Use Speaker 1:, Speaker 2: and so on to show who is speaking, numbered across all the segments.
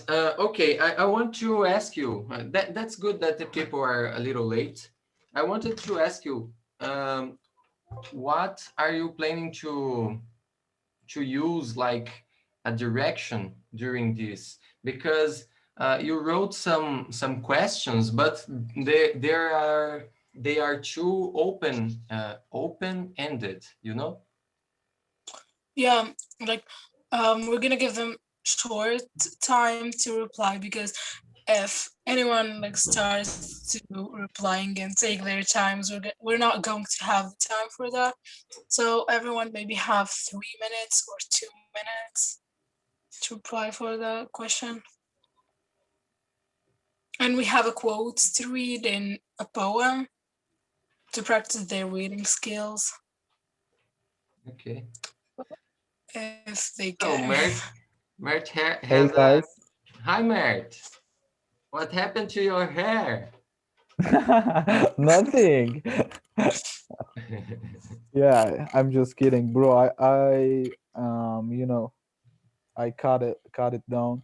Speaker 1: Okay, I want to ask you, that's good that the people are a little late. I wanted to ask you, what are you planning to use like a direction during this? Because you wrote some questions, but they are too open-ended, you know?
Speaker 2: Yeah, like we're gonna give them short time to reply because if anyone like starts to replying and take their times, we're not going to have the time for that. So everyone maybe have 3 minutes or 2 minutes to reply for the question. And we have a quote to read in a poem to practice their reading skills
Speaker 1: Okay.
Speaker 2: if they
Speaker 1: So
Speaker 2: care.
Speaker 1: Mert
Speaker 3: Hey
Speaker 1: has a
Speaker 3: guys.
Speaker 1: hi Mert. What happened to your hair?
Speaker 3: Nothing. Yeah, I'm just kidding, bro. You know, I cut it down.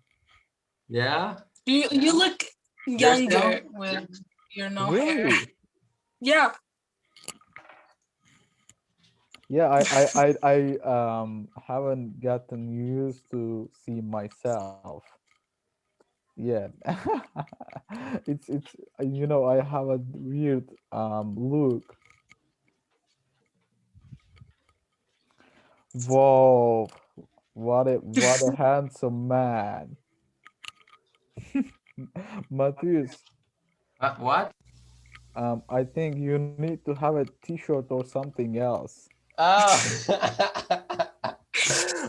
Speaker 1: Yeah,
Speaker 2: You look
Speaker 1: yourself?
Speaker 2: younger with your no hair.
Speaker 3: Really?
Speaker 2: Yeah.
Speaker 3: Yeah, I haven't gotten used to see myself yet. It's I have a weird look. Whoa, what a handsome man. Matthias,
Speaker 1: What?
Speaker 3: I think you need to have a t-shirt or something else.
Speaker 1: Oh.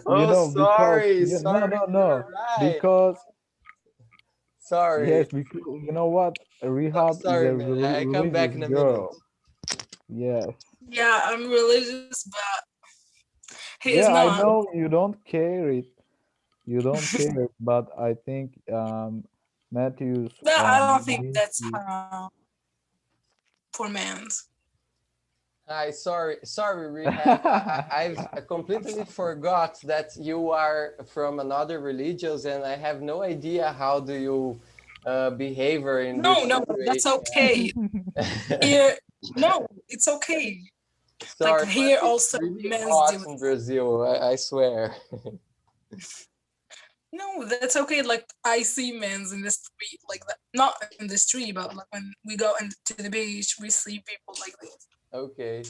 Speaker 3: You
Speaker 1: Oh,
Speaker 3: know, because
Speaker 1: sorry,
Speaker 3: no,
Speaker 1: sorry,
Speaker 3: no, no,
Speaker 1: you're right.
Speaker 3: because
Speaker 1: Sorry.
Speaker 3: yes, because you know what? Rehab is
Speaker 1: Sorry,
Speaker 3: a
Speaker 1: man. I come back
Speaker 3: religious
Speaker 1: in a minute.
Speaker 3: girl. Yes.
Speaker 2: Yeah, I'm religious, but he is
Speaker 3: Yeah, I
Speaker 2: not.
Speaker 3: know you don't care it. You don't care it, but I think Matthews
Speaker 2: But I don't think
Speaker 3: needs
Speaker 2: that's
Speaker 3: to.
Speaker 2: for men's.
Speaker 1: Hi, sorry, Rehab. I completely forgot that you are from another religions, and I have no idea how do you behavior in
Speaker 2: No,
Speaker 1: this
Speaker 2: no, that's
Speaker 1: situation.
Speaker 2: okay. Here, no, it's okay. Like
Speaker 1: Sorry, but
Speaker 2: here
Speaker 1: it's
Speaker 2: also
Speaker 1: really
Speaker 2: men's
Speaker 1: hot
Speaker 2: do.
Speaker 1: in Brazil. I swear.
Speaker 2: No, that's okay. Like I see men's in the street, like that. Not in the street, but like when we go into the beach, we see people like this.
Speaker 1: Okay,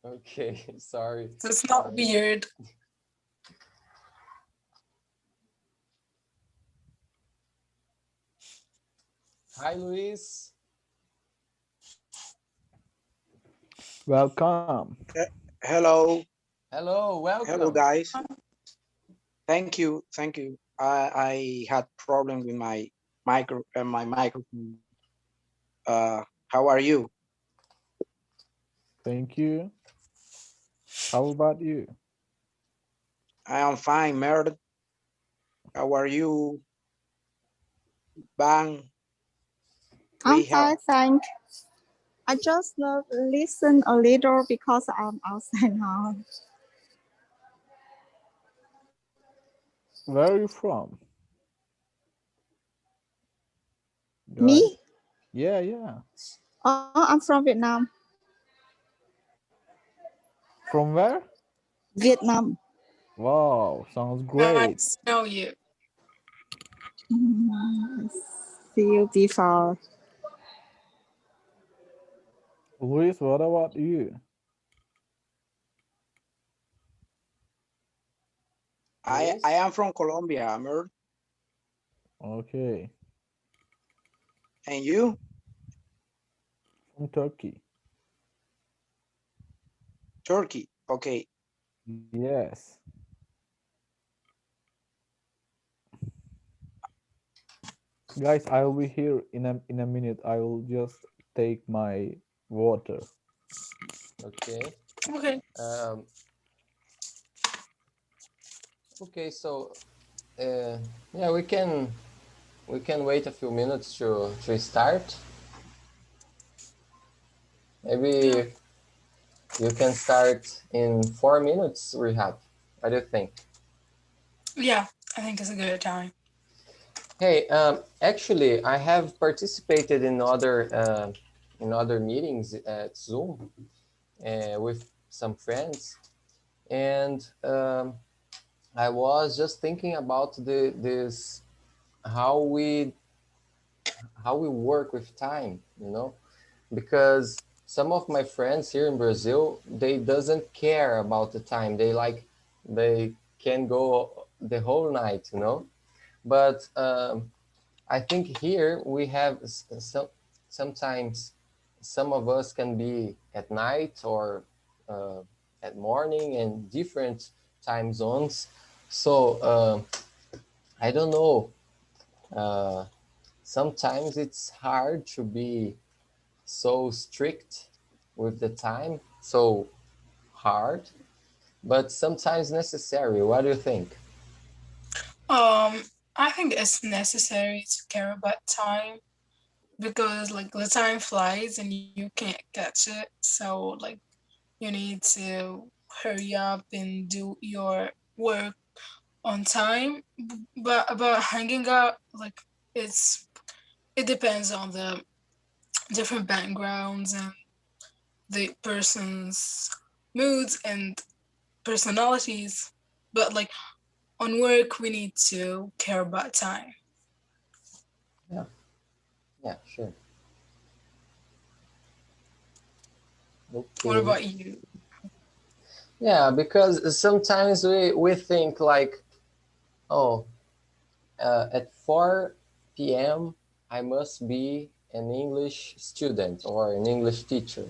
Speaker 1: okay. Sorry.
Speaker 2: So it's not weird.
Speaker 1: Hi, Luis.
Speaker 3: Welcome.
Speaker 4: Hello,
Speaker 1: Hello,
Speaker 4: hello,
Speaker 1: welcome.
Speaker 4: guys. Thank you, thank you. I had problem with my microphone. How are you?
Speaker 3: Thank you. How about you?
Speaker 4: I am fine, Meredith. How are you, Bang?
Speaker 5: I'm
Speaker 4: Rehab.
Speaker 5: fine, thanks. I just listen a little because I'm outside now.
Speaker 3: Where are you from, guys?
Speaker 5: Me?
Speaker 3: Yeah, yeah.
Speaker 5: Oh, I'm from Vietnam.
Speaker 3: From where?
Speaker 5: Vietnam.
Speaker 3: Wow, sounds great.
Speaker 2: Nice to know you.
Speaker 5: See you before.
Speaker 3: Luis, what about you?
Speaker 4: I
Speaker 1: Luis.
Speaker 4: am from Colombia, Meredith.
Speaker 3: Okay,
Speaker 4: And you?
Speaker 3: from Turkey.
Speaker 4: Turkey. Okay.
Speaker 3: Yes. Guys, I will be here in a minute. I will just take my water.
Speaker 1: Okay.
Speaker 2: Okay.
Speaker 1: Um, okay. So, yeah, we can wait a few minutes to start.
Speaker 2: Yeah.
Speaker 1: Maybe you can start in 4 minutes. Rehab. What do you think?
Speaker 2: Yeah, I think it's a good time.
Speaker 1: Hey, actually, I have participated in other meetings at Zoom with some friends, and I was just thinking about this how we work with time, because some of my friends here in Brazil, they doesn't care about the time. They can go the whole night, But I think here we have sometimes some of us can be at night or at morning and different time zones. So I don't know. Uh, Sometimes it's hard to be so strict with the time, so hard, but sometimes necessary. What do you think?
Speaker 2: Um, I think it's necessary to care about time because like the time flies and you can't catch it. So like you need to hurry up and do your work on time. But about hanging out, like it's it depends on the different backgrounds and the person's moods and personalities. But like on work, we need to care about time.
Speaker 1: Yeah, yeah, sure.
Speaker 2: What
Speaker 1: Okay.
Speaker 2: about you?
Speaker 1: Yeah, because sometimes we think like, oh, at 4 p.m. I must be an English student or an English teacher.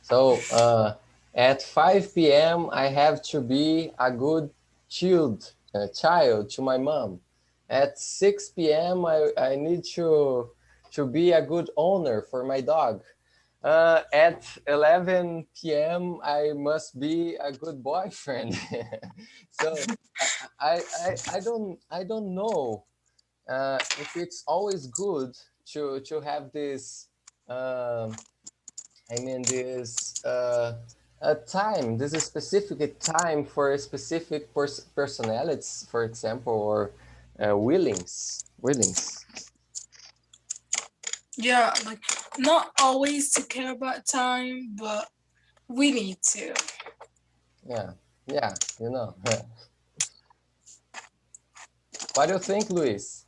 Speaker 1: So at 5 p.m. I have to be a good child to my mom. At 6 p.m. I need to be a good owner for my dog. At 11 p.m. I must be a good boyfriend. So I don't know if it's always good to have this this a time. This is specific time for a specific personalities, for example, or willings.
Speaker 2: Yeah, like not always to care about time, but we need to.
Speaker 1: Yeah, yeah, What do you think, Luis?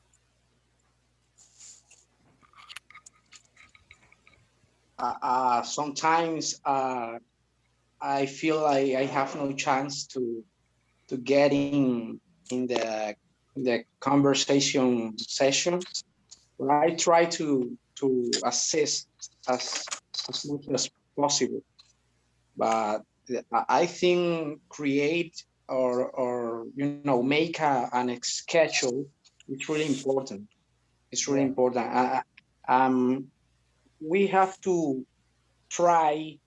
Speaker 4: Sometimes I feel like I have no chance to get in the conversation sessions. I try to assist as much as possible, but I think create or make an schedule. It's really important. It's really
Speaker 1: Yeah,
Speaker 4: important. We have to try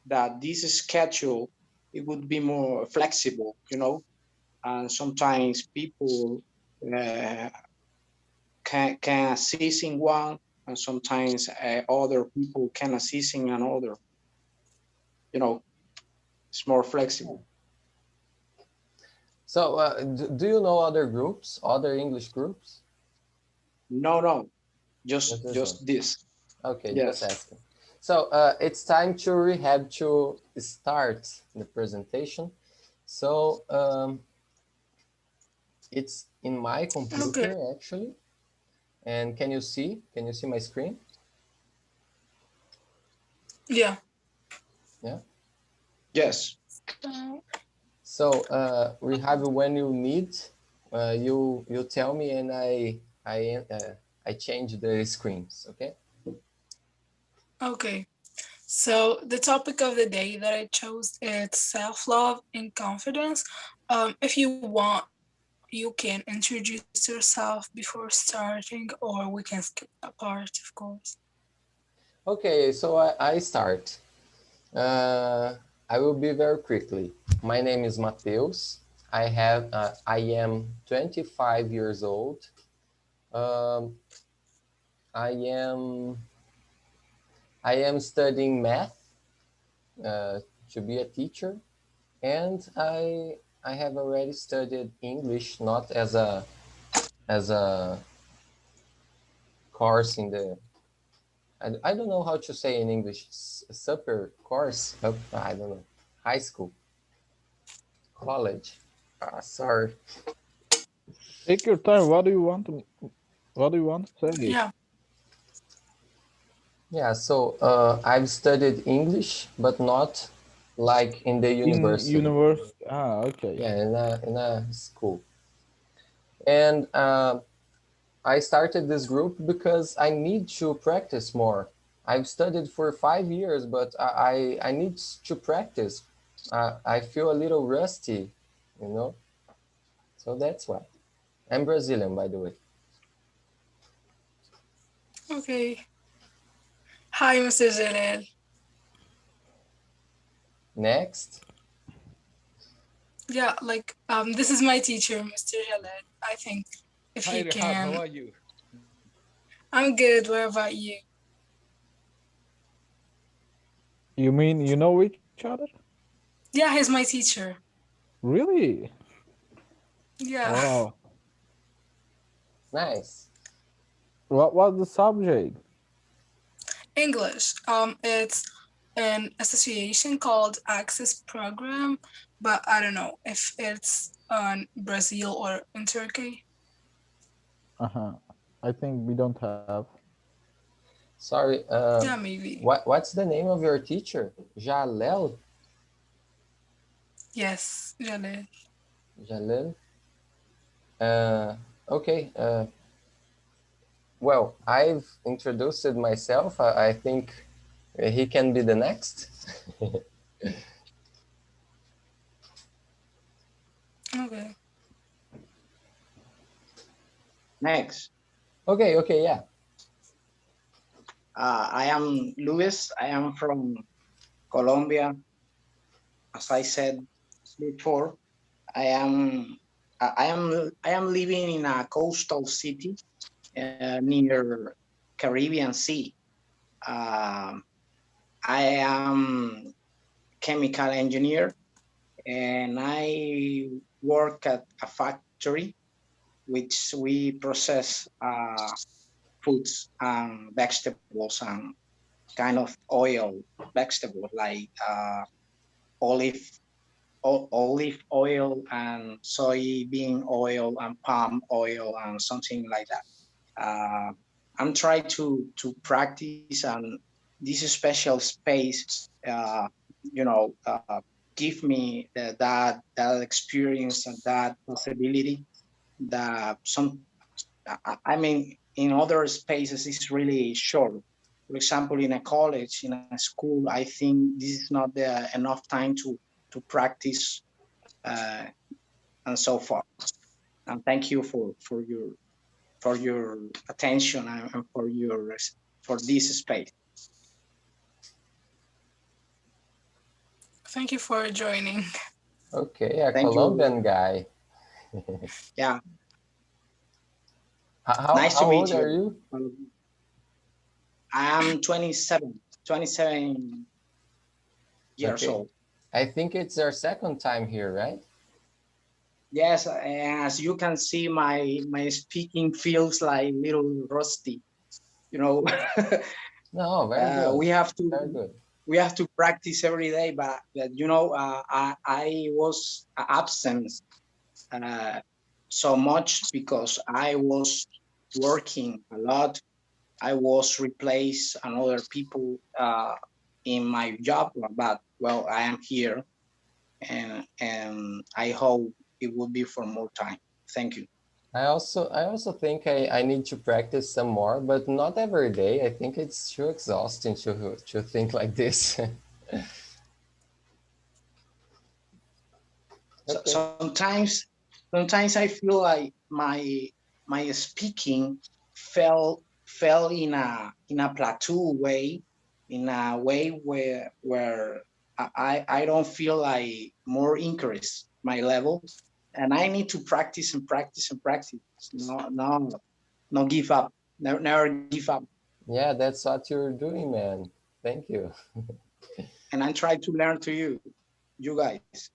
Speaker 4: that this schedule it would be more flexible, and sometimes people uh, can assist in one, and sometimes other people can assist in another. You know, it's more
Speaker 1: yeah.
Speaker 4: flexible.
Speaker 1: So do you know other groups, other English groups?
Speaker 4: No, no,
Speaker 1: Just this one.
Speaker 4: just this.
Speaker 1: Okay, just
Speaker 4: Yes.
Speaker 1: asking. So it's time to Rihab to start the presentation. So it's in my
Speaker 2: Okay.
Speaker 1: computer actually. And can you see? Can you see my screen?
Speaker 2: Yeah.
Speaker 1: Yeah.
Speaker 4: Yes.
Speaker 2: So,
Speaker 1: So Rihab, when you need, you tell me, and I change the screens. Okay.
Speaker 2: okay. So the topic of the day that I chose is self-love and confidence. If you want, you can introduce yourself before starting, or we can skip that part, of course.
Speaker 1: Okay. So I start. Uh, I will be very quickly. My name is Mateus. I am 25 years old. Um, I am I am studying math uh, to be a teacher, and I have already studied English, not as a course in the, I don't know how to say in English, supper course, I don't know, high school, college. Sorry.
Speaker 3: Take your time. What do you want to? What do you want to say?
Speaker 2: Yeah.
Speaker 1: Yeah, so I've studied English, but not like in the
Speaker 3: In
Speaker 1: university.
Speaker 3: university. Ah, okay.
Speaker 1: Yeah, in a school. And I started this group because I need to practice more. I've studied for 5 years, but I need to practice. I feel a little rusty, you know? So that's why. I'm Brazilian, by the way.
Speaker 2: Okay. Hi, Mr. Jalel.
Speaker 1: Next.
Speaker 2: Yeah, like this is my teacher, Mr. Jalel. I think if
Speaker 6: Hi,
Speaker 2: he
Speaker 6: Rihab. How
Speaker 2: can.
Speaker 6: are you?
Speaker 2: I'm good. What about you?
Speaker 3: You mean you know each other?
Speaker 2: Yeah, he's my teacher.
Speaker 3: Really?
Speaker 2: Yeah.
Speaker 3: Wow.
Speaker 1: Nice.
Speaker 3: What was the subject?
Speaker 2: English. It's an association called Access Program, but I don't know if it's on Brazil or in Turkey.
Speaker 3: Uh-huh. I think we don't have.
Speaker 1: Sorry.
Speaker 2: Yeah, maybe.
Speaker 1: What's the name of your teacher? Jalel?
Speaker 2: Yes, Jalel.
Speaker 1: Jalel? Okay. Well, I've introduced myself. I think he can be the next.
Speaker 2: Okay.
Speaker 4: Next,
Speaker 1: Okay, yeah.
Speaker 4: I am Luis. I am from Colombia. As I said before, I am I am living in a coastal city near Caribbean Sea. Um, I am chemical engineer, and I work at a factory which we process foods and vegetables and kind of oil vegetables like olive olive oil and soybean oil and palm oil and something like that. I'm trying to practice and this special space, give me that experience and that possibility that I mean, in other spaces, it's really short. For example, in a college, in a school, I think this is not enough time to practice and so forth. And thank you for your attention and for this space.
Speaker 2: Thank you for joining.
Speaker 1: Okay, a
Speaker 4: Thank you.
Speaker 1: Colombian guy.
Speaker 4: Yeah,
Speaker 1: How
Speaker 4: nice to
Speaker 1: how
Speaker 4: meet
Speaker 1: old are
Speaker 4: you.
Speaker 1: you?
Speaker 4: I am 27 years
Speaker 1: Okay.
Speaker 4: old.
Speaker 1: I think it's our second time here, right?
Speaker 4: Yes, as you can see, my speaking feels like little rusty. You know,
Speaker 1: No, very good.
Speaker 4: we have to
Speaker 1: Very good.
Speaker 4: practice every day. But I was absent uh, so much because I was working a lot. I was replaced another people in my job, but well, I am here, and I hope it will be for more time. Thank you.
Speaker 1: I also think I need to practice some more, but not every day. I think it's too exhausting to think like this.
Speaker 4: So,
Speaker 1: Okay.
Speaker 4: sometimes I feel like my speaking fell in a plateau way, in a way where I don't feel like more increase my level, and I need to practice and practice and practice. No give up. Never give up.
Speaker 1: Yeah, that's what you're doing, man. Thank you.
Speaker 4: And I try to learn to you guys.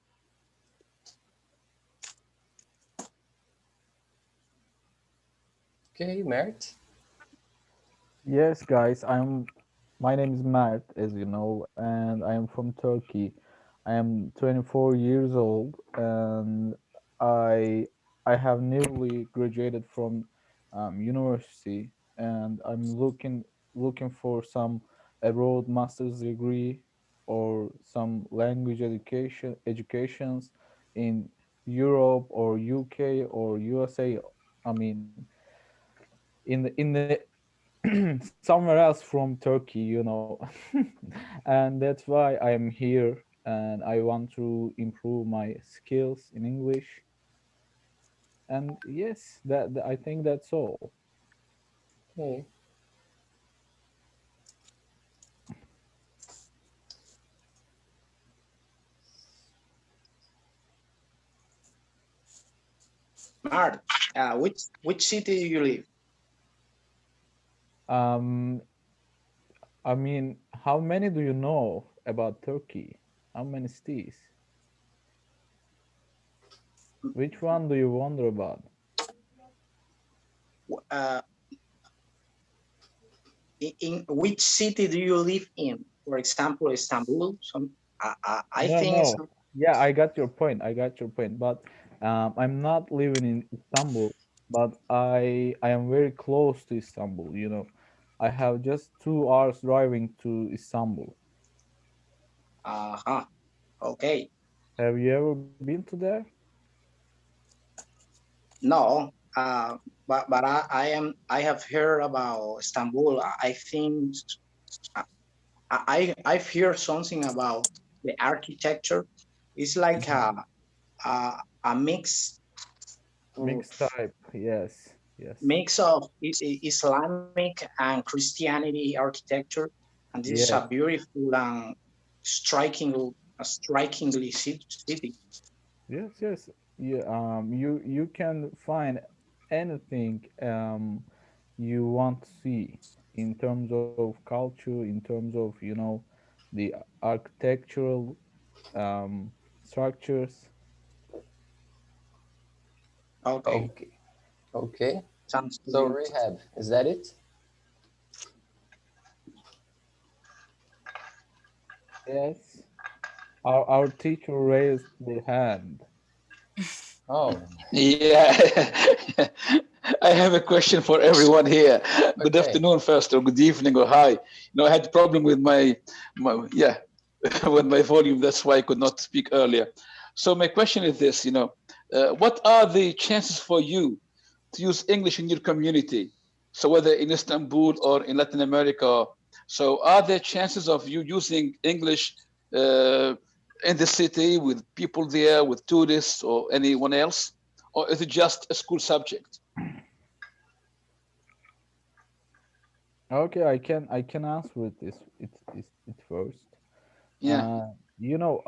Speaker 1: Okay, Mert.
Speaker 3: Yes, guys, my name is Mert, as you know, and I am from Turkey. I am 24 years old, and I I have newly graduated from university, and I'm looking for some abroad master's degree or some language educations in Europe or UK or USA. I mean, in the somewhere else from Turkey, and that's why I am here, and I want to improve my skills in English. And yes, I think that's all.
Speaker 1: Okay.
Speaker 4: Mart, which city do you live?
Speaker 3: Um, I mean, how many do you know about Turkey? How many cities? Which one do you wonder about?
Speaker 4: Uh, in which city do you live in? For example, Istanbul. I
Speaker 3: No,
Speaker 4: think
Speaker 3: no. Yeah, I got your point. I got your point. But I'm not living in Istanbul, but I am very close to Istanbul. I have just 2 hours driving to Istanbul.
Speaker 4: uh-huh. Okay.
Speaker 3: Have you ever been to there?
Speaker 4: No, but I have heard about Istanbul. I think I've heard something about the architecture. It's like
Speaker 3: Mhm.
Speaker 4: a mix of
Speaker 3: Mixed type. Yes, yes,
Speaker 4: Islamic and Christianity architecture, and this is a
Speaker 3: yes,
Speaker 4: beautiful and striking, strikingly city.
Speaker 3: yes, yes. Yeah. You can find anything you want to see in terms of culture, in terms of the architectural structures.
Speaker 4: Okay,
Speaker 1: Okay. Okay.
Speaker 4: sounds
Speaker 1: So
Speaker 4: great.
Speaker 1: rehab, is that it?
Speaker 3: Yes. Our teacher raised the hand.
Speaker 1: Oh,
Speaker 6: Yeah, I have a question for everyone here. Good
Speaker 1: okay.
Speaker 6: afternoon, first, or good evening, or hi. I had a problem with my yeah, with my volume. That's why I could not speak earlier. So my question is this: what are the chances for you to use English in your community? So whether in Istanbul or in Latin America, so are there chances of you using English uh, in the city with people there, with tourists or anyone else, or is it just a school subject?
Speaker 3: Okay, I can answer it first.
Speaker 6: Yeah.
Speaker 3: You know,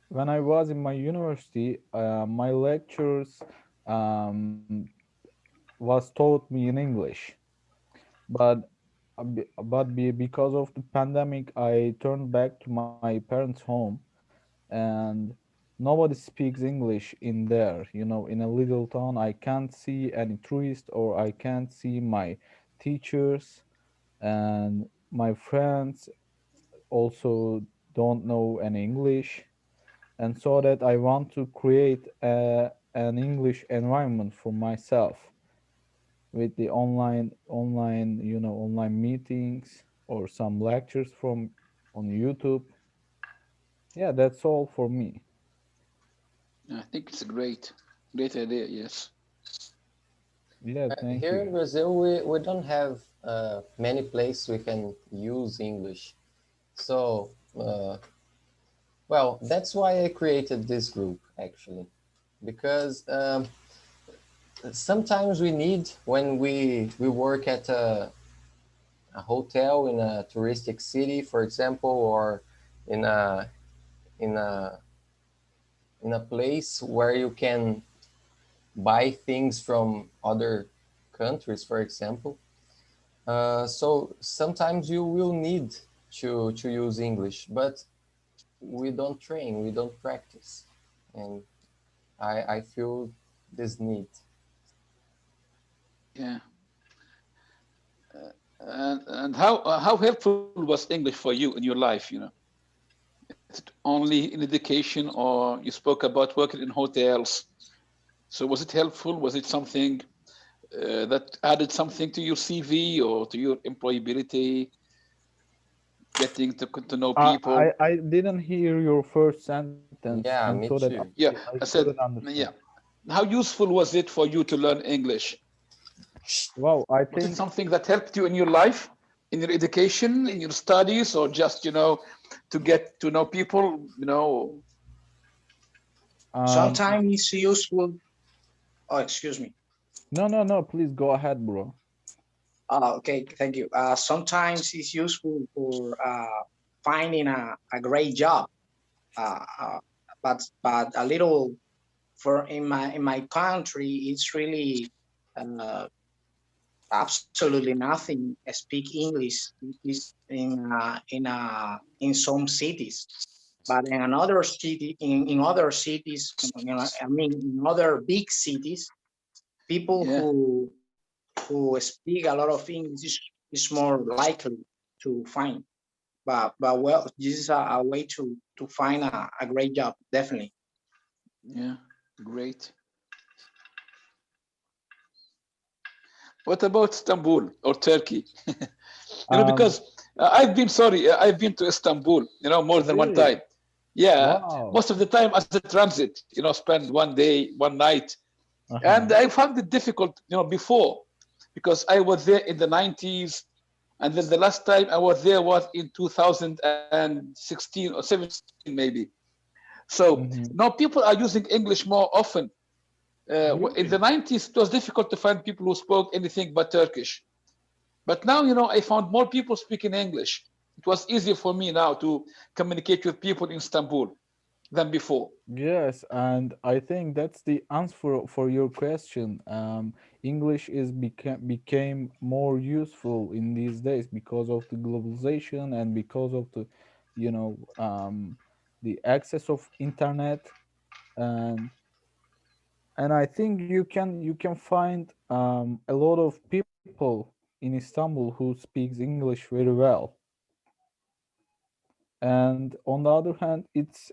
Speaker 3: when I was in my university, my lectures um, was taught me in English, but because of the pandemic, I turned back to my parents' home, and nobody speaks English in there. In a little town, I can't see any tourist, or I can't see my teachers, and my friends also don't know any English, and so that I want to create an English environment for myself with the online meetings or some lectures from on YouTube. Yeah, that's all for me.
Speaker 6: I think it's a great idea. Yes.
Speaker 3: Yeah, thank
Speaker 1: Here
Speaker 3: you.
Speaker 1: in Brazil, we don't have many places we can use English. So, well, that's why I created this group actually, because sometimes we need when we work at a hotel in a touristic city, for example, or in a in a in a place where you can buy things from other countries, for example. So sometimes you will need to use English, but we don't train, we don't practice, and I feel this need.
Speaker 6: Yeah. And how helpful was English for you in your life? Is it only in education, or you spoke about working in hotels? So was it helpful? Was it something that added something to your CV or to your employability, getting to know people?
Speaker 3: I didn't hear your first sentence, and
Speaker 1: Yeah,
Speaker 3: so
Speaker 1: me
Speaker 3: that
Speaker 1: too.
Speaker 6: Yeah,
Speaker 3: I
Speaker 6: I
Speaker 3: couldn't
Speaker 6: said,
Speaker 3: understand.
Speaker 6: yeah. How useful was it for you to learn English?
Speaker 3: Well, I
Speaker 6: Was it
Speaker 3: think
Speaker 6: something that helped you in your life, in your education, in your studies, or just, to get to know people,
Speaker 3: um
Speaker 4: Sometimes it's useful. Oh, excuse me.
Speaker 3: no, please go ahead, bro.
Speaker 4: Okay, thank you. Sometimes it's useful for finding a great job, uh, uh, but a little for in my country, it's really uh, absolutely nothing. Speak English is in some cities, but in another city, in other cities, I mean, in other big cities, people
Speaker 6: yeah,
Speaker 4: who speak a lot of English is more likely to find. But well, this is a way to find a great job, definitely.
Speaker 6: yeah, great. What about Istanbul or Turkey?
Speaker 3: Um,
Speaker 6: Because I've been to Istanbul, more than one
Speaker 3: really?
Speaker 6: time. Yeah,
Speaker 3: Wow.
Speaker 6: most of the time as a transit, spend one day, one night. And
Speaker 3: Uh-huh.
Speaker 6: I found it difficult, before, because I was there in the 90s. And then the last time I was there was in 2016 or 17, maybe. So
Speaker 3: Mm-hmm.
Speaker 6: now people are using English more often. In the
Speaker 3: Really?
Speaker 6: 90s, it was difficult to find people who spoke anything but Turkish. But now, I found more people speaking English. It was easier for me now to communicate with people in Istanbul than before.
Speaker 3: Yes, and I think that's the answer for your question. English is became more useful in these days because of the globalization and because of the access of internet, and I think you can find a lot of people in Istanbul who speaks English very well. And on the other hand, it's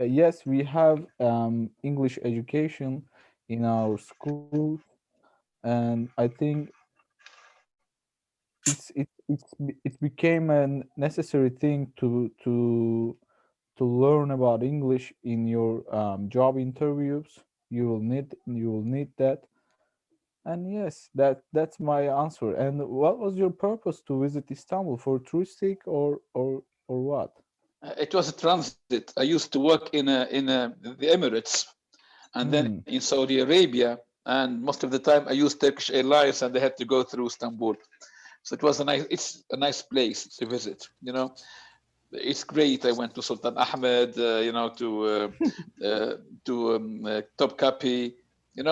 Speaker 3: yes, we have English education in our schools, and I think it became a necessary thing to learn about English in your job interviews. You will need that. And yes, that's my answer. And what was your purpose to visit Istanbul, for touristic or what?
Speaker 6: It was a transit. I used to work in the Emirates and then
Speaker 3: Hmm.
Speaker 6: in Saudi Arabia. And most of the time I used Turkish Airlines and they had to go through Istanbul. So it's a nice place to visit, It's great. I went to Sultan Ahmed, to Topkapi. You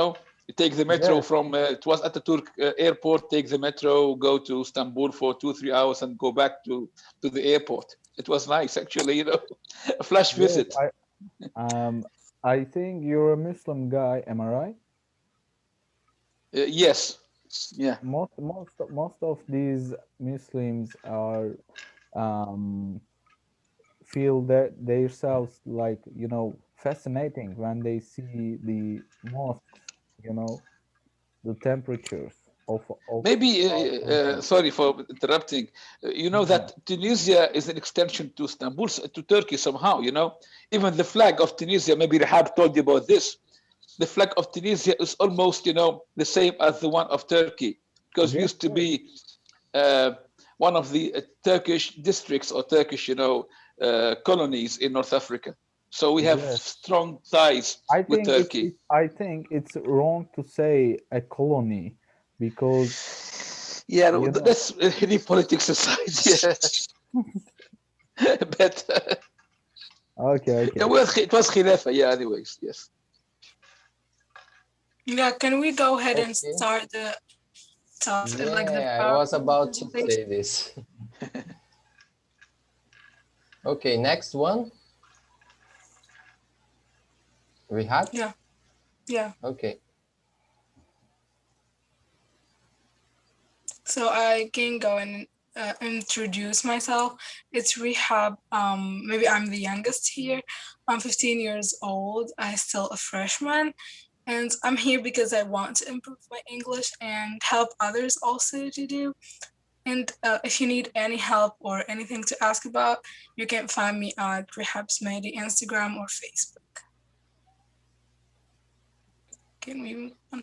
Speaker 6: take the metro
Speaker 3: Yes.
Speaker 6: from it was Ataturk airport. Take the metro, go to Istanbul for 2-3 hours, and go back to the airport. It was nice, actually. A flash
Speaker 3: Yes,
Speaker 6: visit.
Speaker 3: um I think you're a Muslim guy, am I right?
Speaker 6: Yes, yeah.
Speaker 3: Most of these Muslims are um feel that themselves like fascinating when they see the mosques, you know, the temperatures of
Speaker 6: Maybe,
Speaker 3: our country.
Speaker 6: sorry for interrupting. You know
Speaker 3: Yeah.
Speaker 6: that Tunisia is an extension to Istanbul, to Turkey somehow, Even the flag of Tunisia, maybe Rihab told you about this. The flag of Tunisia is almost, the same as the one of Turkey, because we
Speaker 3: Yes,
Speaker 6: used to
Speaker 3: yes.
Speaker 6: be uh, one of the Turkish districts or Turkish, colonies in North Africa. So we have
Speaker 3: Yes.
Speaker 6: strong ties
Speaker 3: I
Speaker 6: with
Speaker 3: think
Speaker 6: Turkey.
Speaker 3: I think it's wrong to say a colony because
Speaker 6: Yeah, no,
Speaker 3: you know
Speaker 6: that's any politics aside. Yeah, but
Speaker 3: okay, okay.
Speaker 6: it was Khilafah. Yeah, anyways, yes.
Speaker 2: Yeah, can we go ahead and
Speaker 1: Okay.
Speaker 2: start the top, like the
Speaker 1: Yeah, I
Speaker 2: part
Speaker 1: was
Speaker 2: of the
Speaker 1: about to
Speaker 2: presentation?
Speaker 1: say this. Okay, next one. Rihab?
Speaker 2: Yeah, yeah.
Speaker 1: Okay.
Speaker 2: So I can go and introduce myself. It's Rihab. Maybe I'm the youngest here. I'm 15 years old. I'm still a freshman, and I'm here because I want to improve my English and help others also to do. And if you need any help or anything to ask about, you can find me at Rihab Smedi, Instagram or Facebook. Can we move on?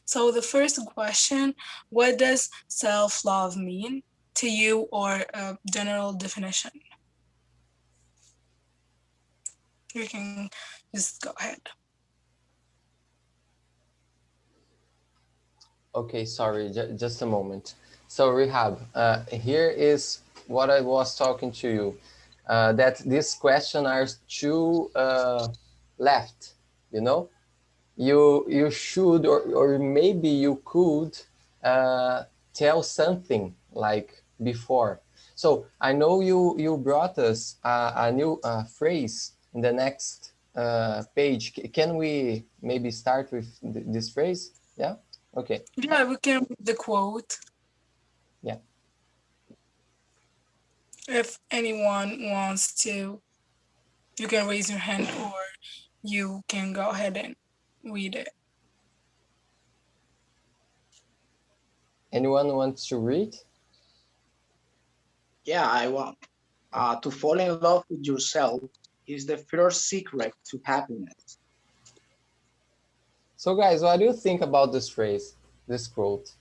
Speaker 2: So the first question, what does self-love mean to you, or a general definition? You can just go ahead.
Speaker 1: Okay, sorry, just a moment. So Rihab, here is what I was talking to you. That these questions are too left, you know? You should, or maybe you could tell something like before. So I know you brought us a new phrase in the next page. Can we maybe start with this phrase? Yeah? Okay.
Speaker 2: Yeah, we can read the quote.
Speaker 1: Yeah.
Speaker 2: If anyone wants to, you can raise your hand or you can go ahead and read it.
Speaker 1: Anyone wants to read?
Speaker 4: Yeah, I want to fall in love with yourself is the first secret to happiness.
Speaker 1: So guys, what do you think about this phrase, this quote?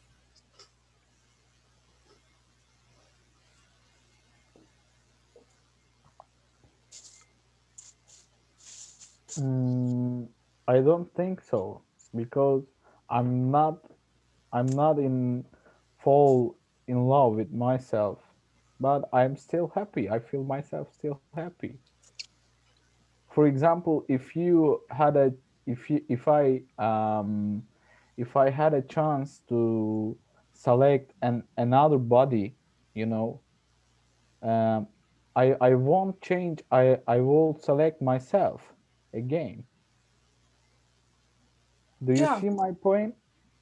Speaker 3: I don't think so because I'm not I'm not in fall in love with myself, but I'm still happy. I feel myself still happy. For example, if I had a chance to select another body, you know, um, I won't change. I will select myself again. Do you
Speaker 2: Yeah.
Speaker 3: see my point?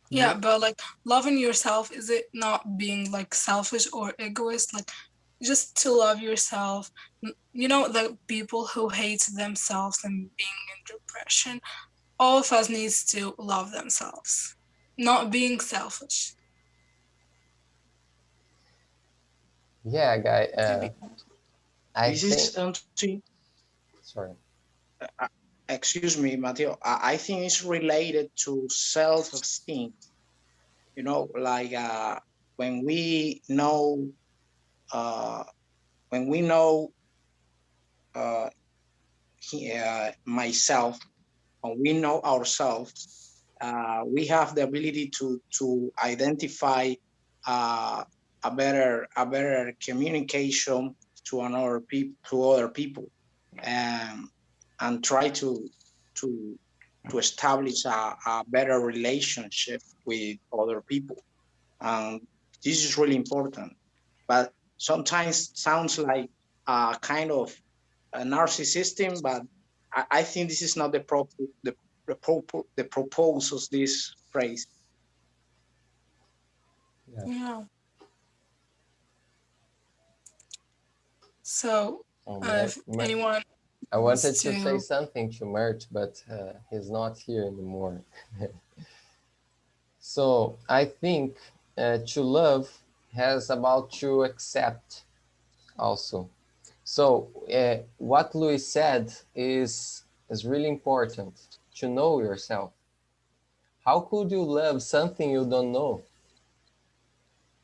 Speaker 2: Yeah,
Speaker 3: Yeah.
Speaker 2: but like loving yourself, is it not being like selfish or egoist? Like just to love yourself. You know, the people who hate themselves and being in depression, all of us needs to love themselves, not being selfish.
Speaker 1: Yeah, guy. I
Speaker 4: This
Speaker 1: think.
Speaker 4: is
Speaker 1: Sorry.
Speaker 4: excuse me, Mateo. I think it's related to self-esteem. You know, like when we know, uh, when we know uh, myself, when we know ourselves, we have the ability to identify a better communication to another people to other people, and try to to establish a better relationship with other people. This is really important, but sometimes sounds like a kind of a narcissism, but I think this is not the purpose of this phrase.
Speaker 1: Yeah.
Speaker 2: Yeah. So
Speaker 1: Oh,
Speaker 2: if anyone
Speaker 1: I wanted
Speaker 2: wants
Speaker 1: to say
Speaker 2: to,
Speaker 1: something to Mert, but he's not here anymore. So I think to love has about to accept also. So what Louis said is really important to know yourself. How could you love something you don't know?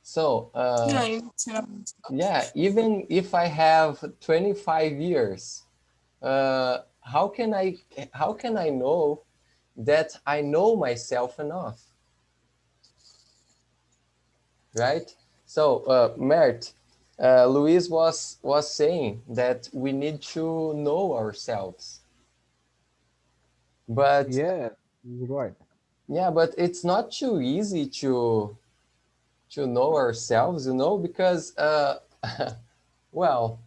Speaker 1: So
Speaker 2: yeah, you need to know.
Speaker 1: yeah, even if I have 25 years, how can I know that I know myself enough, right? So Mert, Luis was saying that we need to know ourselves, but
Speaker 3: Yeah, you're right.
Speaker 1: yeah, but it's not too easy to know ourselves, you know, because well,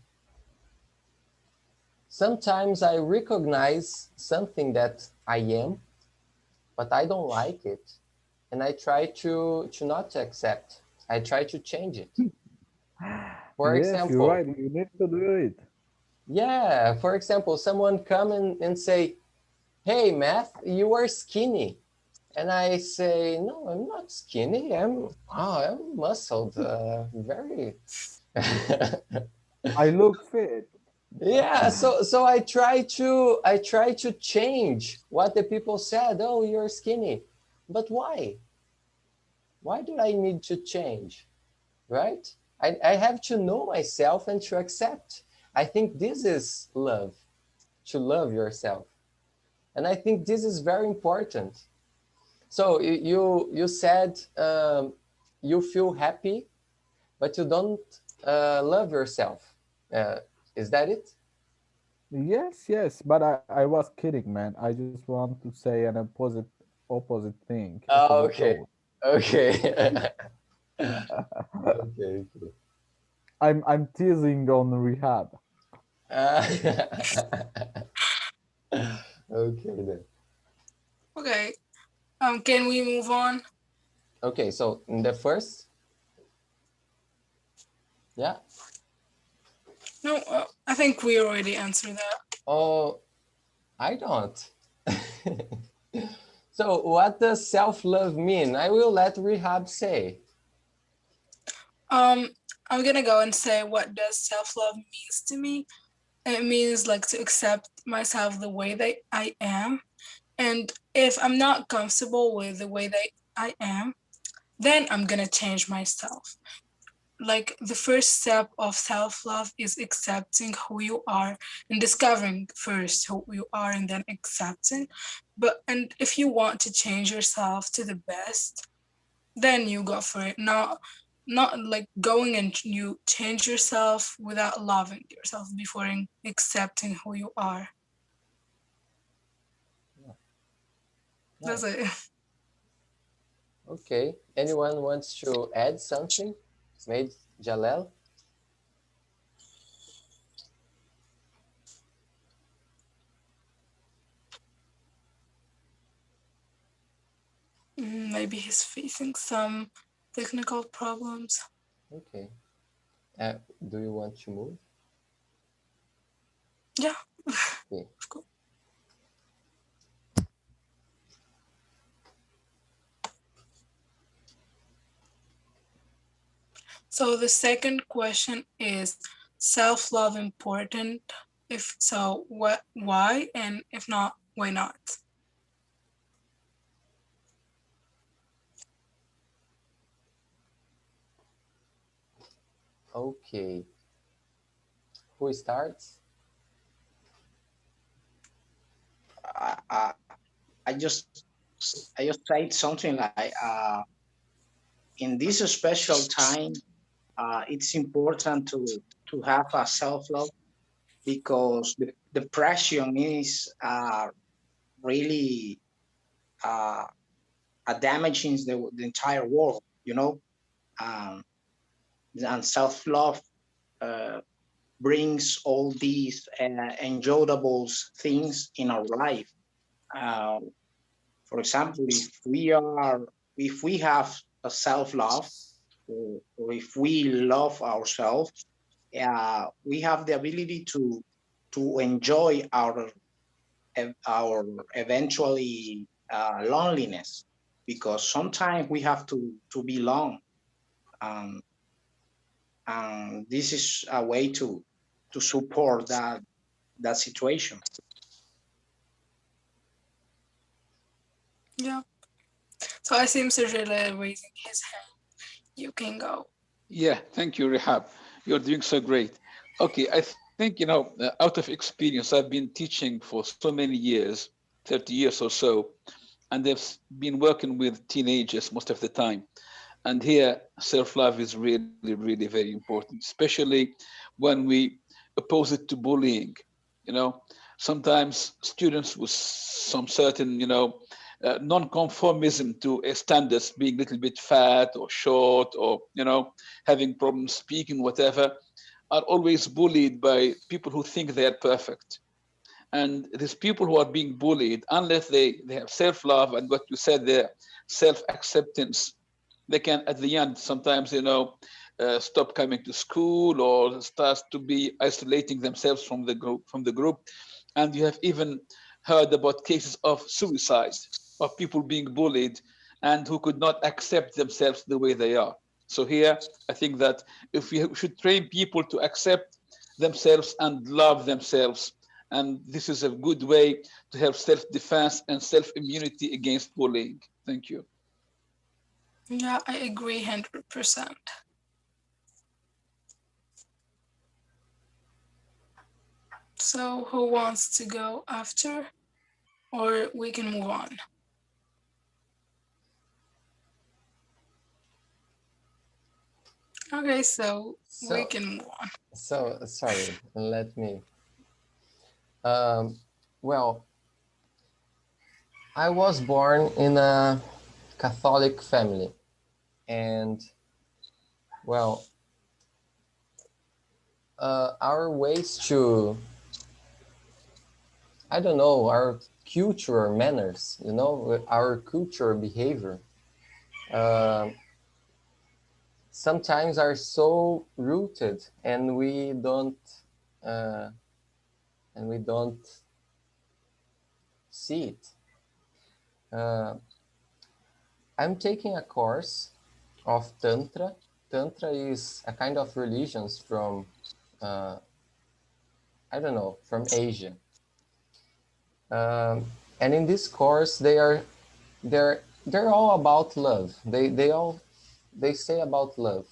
Speaker 1: sometimes I recognize something that I am, but I don't like it, and I try to not accept. I try to change it. For
Speaker 3: Yes, you're
Speaker 1: example,
Speaker 3: right. You need to do it.
Speaker 1: yeah, for example, someone come and say, hey, Matt, you are skinny. And I say, no, I'm not skinny. I'm muscled, very.
Speaker 3: I look fit.
Speaker 1: Yeah, so I try to change what the people said. Oh, you're skinny. But why? Why do I need to change? Right? I have to know myself and to accept. I think this is love, to love yourself. And I think this is very important. So you said you feel happy, but you don't love yourself. Is that it?
Speaker 3: Yes, yes, but I was kidding, man. I just want to say an opposite thing,
Speaker 1: Oh,
Speaker 3: opposite
Speaker 1: okay.
Speaker 3: thought.
Speaker 1: Okay. Okay. Cool.
Speaker 3: I'm teasing on Rehab.
Speaker 1: Uh, okay then.
Speaker 2: Okay. Can we move on?
Speaker 1: Okay, so in the first, yeah.
Speaker 2: No, I think we already answered that.
Speaker 1: Oh, I don't. So what does self-love mean? I will let Rehab say.
Speaker 2: I'm gonna go and say what does self-love means to me. It means like to accept myself the way that I am. And if I'm not comfortable with the way that I am, then I'm gonna change myself. Like the first step of self-love is accepting who you are and discovering first who you are and then accepting. And if you want to change yourself to the best, then you go for it. Not like going and you change yourself without loving yourself before accepting who you are. That's
Speaker 1: Nice.
Speaker 2: it.
Speaker 1: Okay. Anyone wants to add something? Made Jalel?
Speaker 2: Maybe he's facing some technical problems.
Speaker 1: Okay. Do you want to move?
Speaker 2: Yeah.
Speaker 1: Yeah.
Speaker 2: Of course. So the second question is self-love important? If so, what why? And if not, why not?
Speaker 1: Okay. Who starts?
Speaker 4: I, I, I just I just said something like in this special time, it's important to have a self love because the depression is really uh, damaging the entire world, you know. Um, and self love uh, brings all these enjoyable things in our life. Uh, for example, if we have a self love, or if we love ourselves, we have the ability to enjoy our eventually loneliness, because sometimes we have to be alone, um, and this is a way to support that situation.
Speaker 2: Yeah. So I see Mr. Jale raising his hand. You can go.
Speaker 6: Yeah, thank you, Rihab. You're doing so great. Okay, I think, out of experience, I've been teaching for so many years, 30 years or so, and I've been working with teenagers most of the time. And here, self-love is really, really very important, especially when we oppose it to bullying. You know, sometimes students with some certain, non-conformism to a standards, being a little bit fat or short, or having problems speaking, whatever, are always bullied by people who think they are perfect. And these people who are being bullied, unless they have self-love and what you said there, self-acceptance, they can at the end sometimes stop coming to school or starts to be isolating themselves from the group. And you have even heard about cases of suicide, of people being bullied and who could not accept themselves the way they are. So here, I think that if we should train people to accept themselves and love themselves, and this is a good way to have self-defense and self-immunity against bullying. Thank you.
Speaker 2: Yeah, I agree 100%. So who wants to go after? Or we can move on. Okay, so we
Speaker 1: So,
Speaker 2: can move on.
Speaker 1: so sorry, let me. Um, well, I was born in a Catholic family, and well, our ways to, I don't know, our culture manners, you know, our culture behavior, uh, sometimes are so rooted, uh, and we don't see it. Uh, I'm taking a course of Tantra. Tantra is a kind of religions from, uh, I don't know, from Asia. Um, and in this course, they're all about love. They say about love,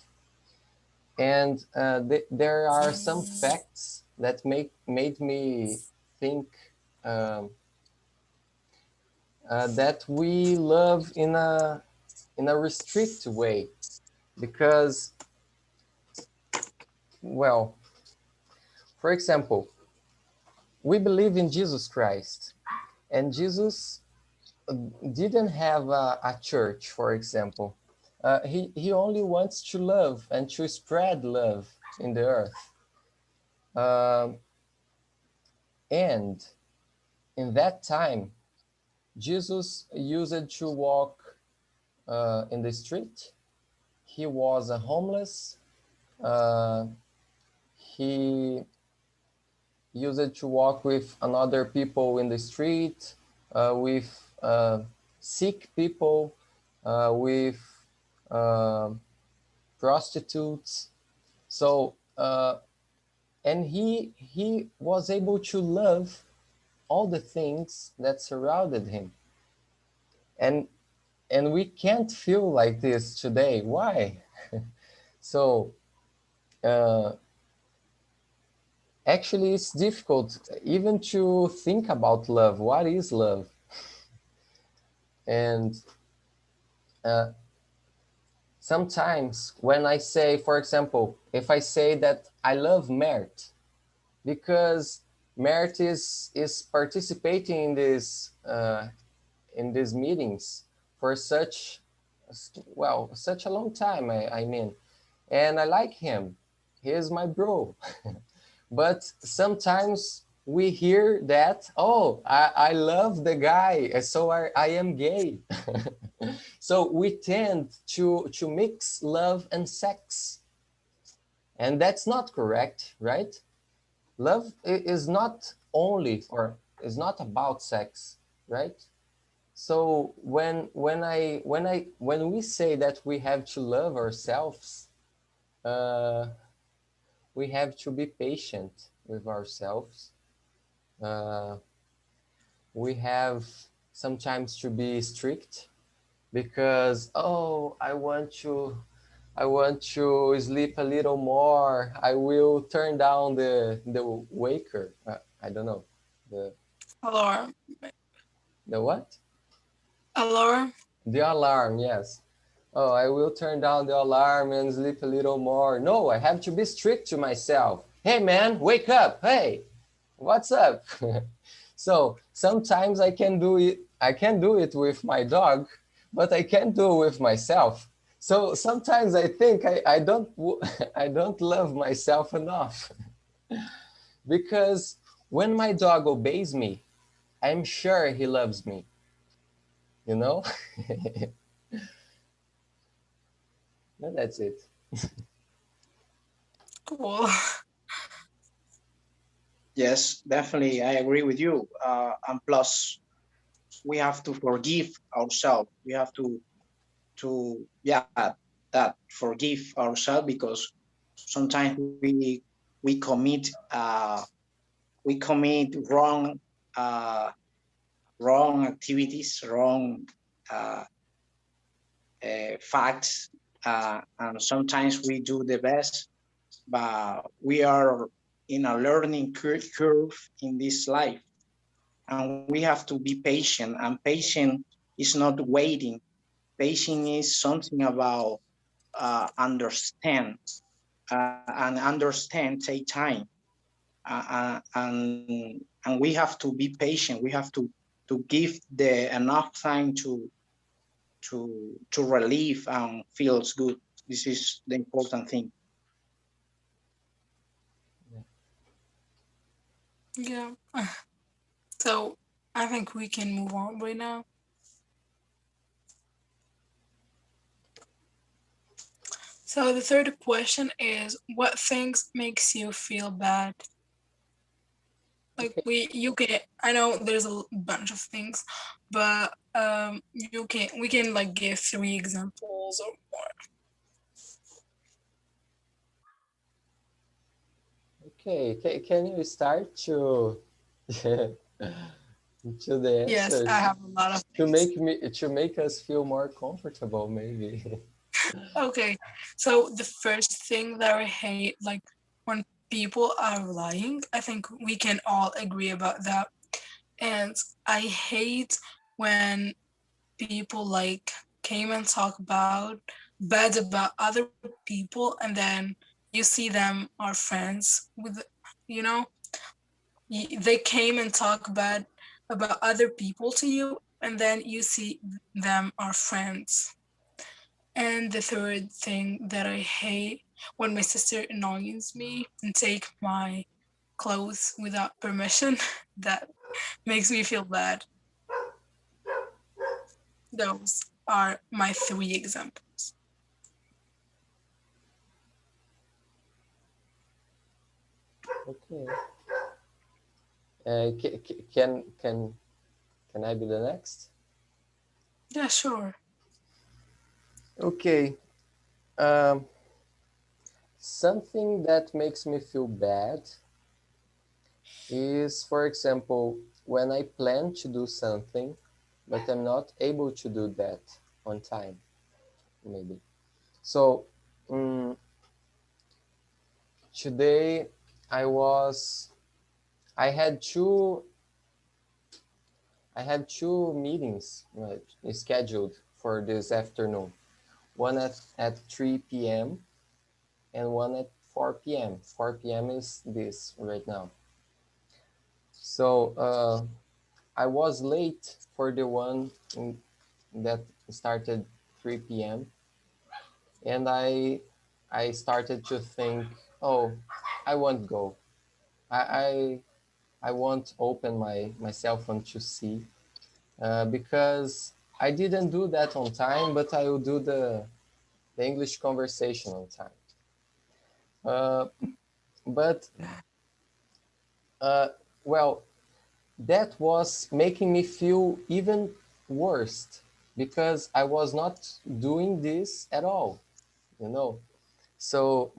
Speaker 1: and there are some facts that made me think um, that we love in a restrict way because, well, for example, we believe in Jesus Christ, and Jesus didn't have a church, for example. He only wants to love and to spread love in the earth. Um, and in that time, Jesus used to walk in the street. He was a homeless. Uh, he used to walk with another people in the street, with sick people, with uh, prostitutes. So, and he was able to love all the things that surrounded him. And we can't feel like this today. Why? So, uh, actually, it's difficult even to think about love. What is love? And uh, sometimes when I say, for example, if I say that I love Mert because Mert is participating in these meetings for such, well, such a long time, I mean, and I like him. He is my bro. But sometimes we hear that, oh, I love the guy, so I am gay. So we tend to mix love and sex. And that's not correct, right? Love is not only or is not about sex, right? So when we say that we have to love ourselves, uh, we have to be patient with ourselves. Uh, we have sometimes to be strict because, oh, I want to sleep a little more. I will turn down the waker. I don't know the
Speaker 2: Alarm.
Speaker 1: what?
Speaker 2: Alarm.
Speaker 1: The alarm. Yes. Oh, I will turn down the alarm and sleep a little more. No, I have to be strict to myself. Hey, man, wake up. Hey, what's up? So sometimes I can do it. I can do it with my dog, but I can't do it with myself. So sometimes I think I don't I don't love myself enough because when my dog obeys me, I'm sure he loves me. You know? No, that's it.
Speaker 2: Cool.
Speaker 4: Yes, definitely, I agree with you. And plus, we have to forgive ourselves. We have to yeah, that forgive ourselves, because sometimes we commit wrong uh, wrong activities, wrong uh, facts, and sometimes we do the best, but we are in a learning curve in this life, and we have to be patient. And patient is not waiting. Patient is something about and understand take time, and we have to be patient. We have to give the enough time to relieve and feels good. This is the important thing.
Speaker 2: Yeah. So I think we can move on right now. So the third question is, what things makes you feel bad? Like
Speaker 1: Okay.
Speaker 2: you can, I know there's a bunch of things, but we can like give three examples or more.
Speaker 1: Okay. Can you start to to the
Speaker 2: Yes, I
Speaker 1: answers
Speaker 2: have a lot of
Speaker 1: to
Speaker 2: things.
Speaker 1: make us feel more comfortable, maybe?
Speaker 2: Okay, so the first thing that I hate, like when people are lying, I think we can all agree about that. And I hate when people like came and talk about bad about other people, and then you see them are friends with, you know, they came and talk bad about other people to you, and then you see them are friends. And the third thing that I hate, when my sister annoys me and take my clothes without permission, that makes me feel bad. Those are my three examples.
Speaker 1: Okay. Can I be the next?
Speaker 2: Yeah, sure.
Speaker 1: Okay. Um, Something that makes me feel bad is, for example, when I plan to do something, but I'm not able to do that on time, maybe. So, um, today I was, I had two, I had two meetings scheduled for this afternoon. One at 3 p.m. and one at 4 p.m. 4 p.m. is this right now. So I was late for the one that started 3 p.m. and I started to think, oh, I won't go. I I, I won't open my cell phone to see because I didn't do that on time, but I will do the English conversation on time. Uh, but uh, well, that was making me feel even worse because I was not doing this at all, you know. So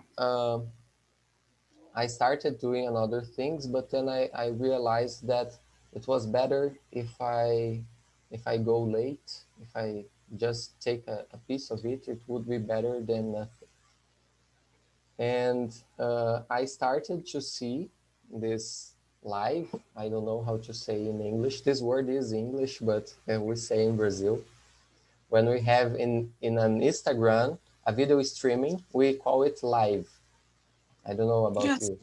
Speaker 1: I started doing another things, but then I realized that it was better if I go late, if I just take a piece of it, it would be better than nothing. And I started to see this live. I don't know how to say in English. This word is English, but we say in Brazil. When we have in an Instagram a video streaming, we call it live. I don't know about
Speaker 2: Yes,
Speaker 1: you.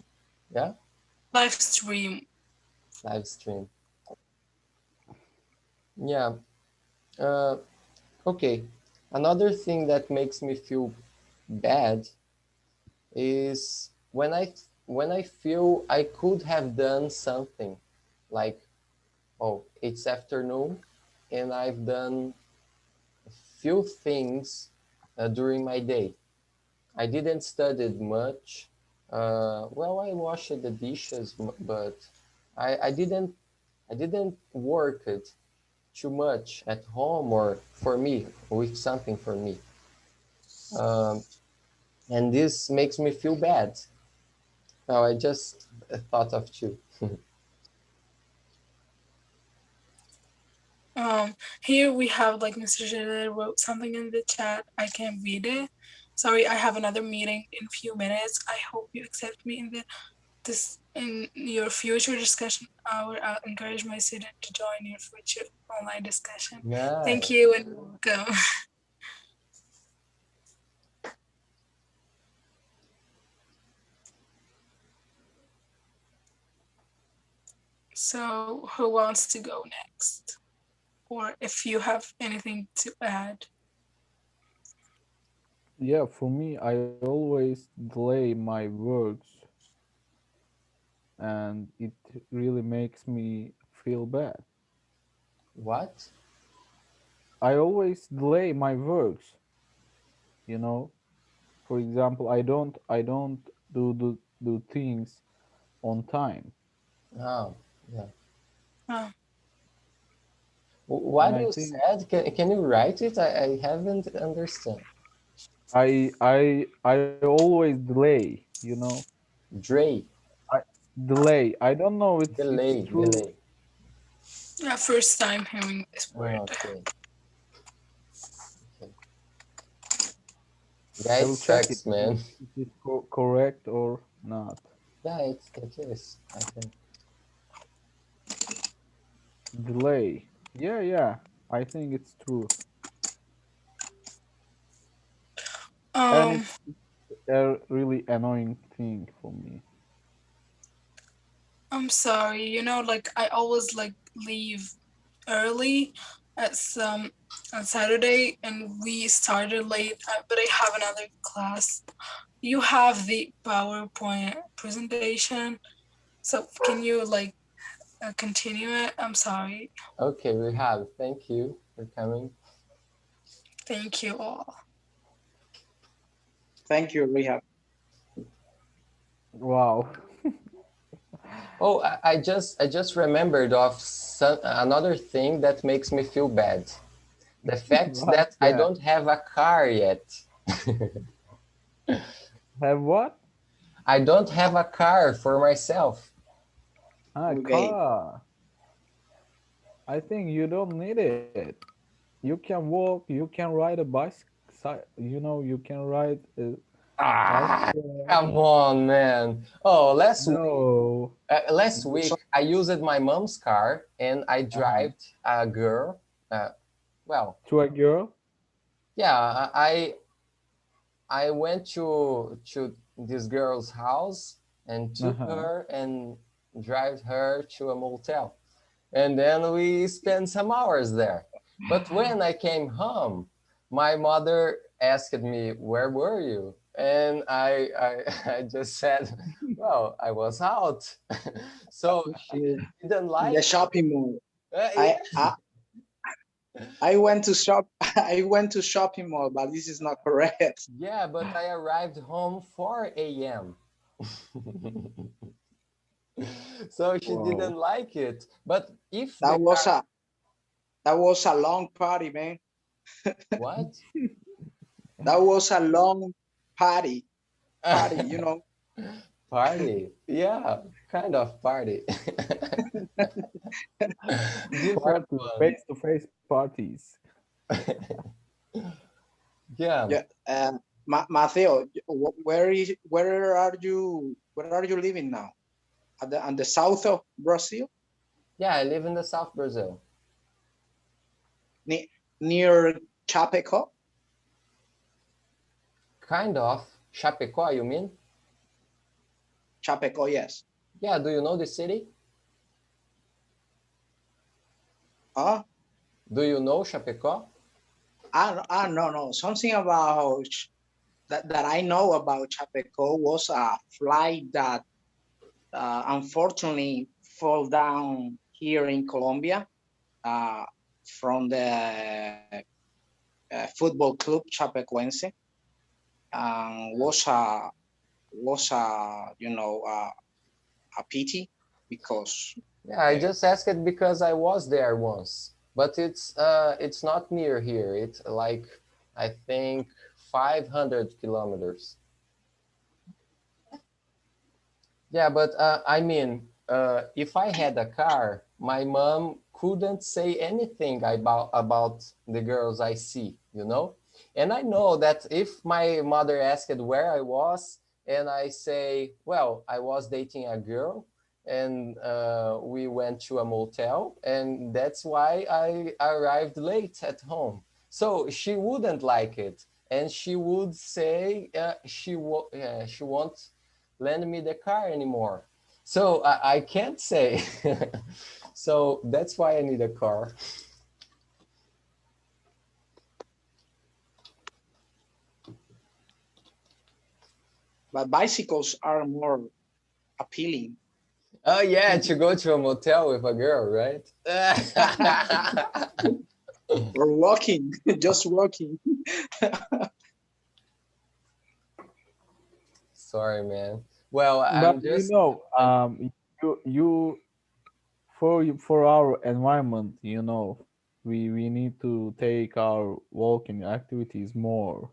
Speaker 1: Yeah,
Speaker 2: live stream.
Speaker 1: live stream. Yeah. Uh, okay. Another thing that makes me feel bad is when I feel I could have done something, like, oh, it's afternoon and I've done a few things during my day. I didn't study much. Well, I washed the dishes, but I didn't work it too much at home or for me with something for me. Um, and this makes me feel bad. Now I just thought of you.
Speaker 2: Here we have like Mr. Jeder wrote something in the chat. I can't read it. Sorry, I have another meeting in a few minutes. I hope you accept me in your future discussion hour. I'll encourage my student to join your future online discussion. Thank
Speaker 1: Nice.
Speaker 2: you and welcome. So who wants to go next? Or if you have anything to add.
Speaker 3: Yeah, for me, I always delay my works, and it really makes me feel bad.
Speaker 1: What?
Speaker 3: I always delay my works, you know. For example, I don't do things on time,
Speaker 1: Oh, yeah.
Speaker 2: Oh,
Speaker 3: and
Speaker 1: What
Speaker 3: I
Speaker 1: you
Speaker 3: think
Speaker 1: said? Can you write it? I haven't understand.
Speaker 3: I always delay.
Speaker 1: Dre.
Speaker 3: I delay. I don't know it's
Speaker 1: Delay.
Speaker 3: true.
Speaker 1: Delay.
Speaker 2: yeah, first time hearing this word.
Speaker 1: Okay. Okay.
Speaker 3: I
Speaker 1: Yeah, it
Speaker 3: will check it
Speaker 1: sucks, man.
Speaker 3: if it's correct or not.
Speaker 1: Yeah, it is. I think.
Speaker 3: Delay. Yeah, yeah. I think it's true. And
Speaker 2: Um,
Speaker 3: it's a really annoying thing for me.
Speaker 2: I'm sorry, like I always like leave early at some on Saturday and we started late, but I have another class. You have the PowerPoint presentation, so can you like continue it? I'm sorry.
Speaker 1: Okay, we have. Thank you for coming.
Speaker 2: Thank you all.
Speaker 4: Thank you, Rihab.
Speaker 3: Wow.
Speaker 1: Oh, I just remembered of another thing that makes me feel bad. The fact
Speaker 3: What's
Speaker 1: that I
Speaker 3: that?
Speaker 1: don't have a car yet.
Speaker 3: Have what?
Speaker 1: I don't have a car for myself.
Speaker 3: Ah,
Speaker 4: Okay.
Speaker 3: car. I think you don't need it. You can walk, you can ride a bicycle, you can ride a
Speaker 1: Ah,
Speaker 3: bicycle.
Speaker 1: come on, man. Oh,
Speaker 3: No.
Speaker 1: last week I used my mom's car and I
Speaker 3: Uh-huh.
Speaker 1: drove a girl. Well,
Speaker 3: To a girl?
Speaker 1: yeah, I went to this girl's house and took
Speaker 3: Uh-huh.
Speaker 1: her and drive her to a motel. And then we spent some hours there. But when I came home, my mother asked me, "Where were you?" And I just said, "Well, I was out." So she didn't
Speaker 4: In the
Speaker 1: like it.
Speaker 4: shopping mall. I,
Speaker 1: Yeah,
Speaker 4: I I went to shop. I went to shopping mall, but this is not correct.
Speaker 1: yeah, but I arrived home 4 a.m. So she didn't
Speaker 3: Wow.
Speaker 1: like it. But if the
Speaker 4: That was
Speaker 1: car,
Speaker 4: a that was a long party, man.
Speaker 1: what?
Speaker 4: That was a long party. Party.
Speaker 1: Party. Yeah, kind of party. Different
Speaker 3: Party,
Speaker 1: one.
Speaker 3: face-to-face parties.
Speaker 1: Yeah.
Speaker 4: Yeah. Mateo, where are you living now? At the south of Brazil,
Speaker 1: Yeah, I live in the South Brazil.
Speaker 4: near Chapecó.
Speaker 1: Kind of. Chapecó, you mean?
Speaker 4: Chapecó, yes.
Speaker 1: Yeah, do you know the city?
Speaker 4: Huh?
Speaker 1: Do you know Chapecó?
Speaker 4: No. Something about that I know about Chapecó was a flight that unfortunately fell down here in Colombia uh, from the football club Chapecoense. Was a was a pity because
Speaker 1: Yeah, I just asked it because I was there once, but it's not near here. It's like I think 500 kilometers. Yeah, but I mean, if I had a car, my mom couldn't say anything about the girls I see, you know? And I know that if my mother asked where I was, and I say, well, I was dating a girl, and we went to a motel, and that's why I arrived late at home. So she wouldn't like it, and she would say she won't lend me the car anymore. So I can't say. So that's why I need a car.
Speaker 4: but bicycles are more appealing.
Speaker 1: Oh yeah, to go to a motel with a girl, right?
Speaker 4: Or walking, just walking.
Speaker 1: Sorry, man. Well,
Speaker 3: But
Speaker 1: I'm just
Speaker 3: you for our environment, we need to take our walking activities more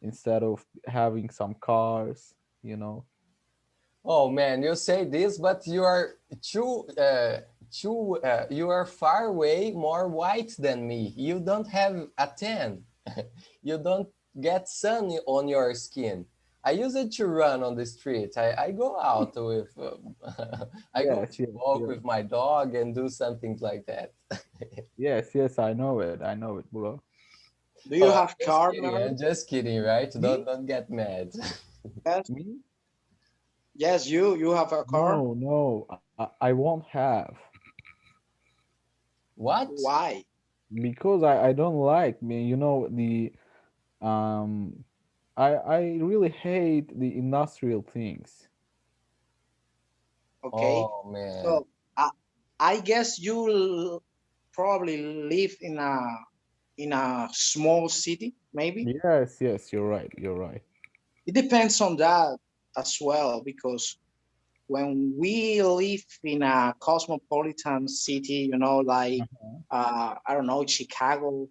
Speaker 3: instead of having some cars, you know.
Speaker 1: Oh man, you say this, but you are you are far away more white than me. You don't have a tan. You don't get sun on your skin. I use it to run on the street. I go out with, I go
Speaker 3: Yes,
Speaker 1: to
Speaker 3: yes,
Speaker 1: walk
Speaker 3: yes.
Speaker 1: with my dog and do something like that.
Speaker 3: Yes, yes, I know it. I know it, bro.
Speaker 4: Do you
Speaker 1: Oh,
Speaker 4: have car now?
Speaker 1: I'm just kidding, right?
Speaker 3: Me?
Speaker 1: Don't get mad.
Speaker 4: Yes,
Speaker 3: Me?
Speaker 4: yes, you have a car.
Speaker 3: No, no, I won't have
Speaker 1: What?
Speaker 4: Why?
Speaker 3: because I don't like me, the um I really hate the industrial things.
Speaker 4: Okay,
Speaker 1: Oh man.
Speaker 4: so I guess you probably live in a small city, maybe.
Speaker 3: Yes, yes, you're right. You're right.
Speaker 4: It depends on that as well, because when we live in a cosmopolitan city, like
Speaker 3: Uh-huh.
Speaker 4: I don't know, Chicago,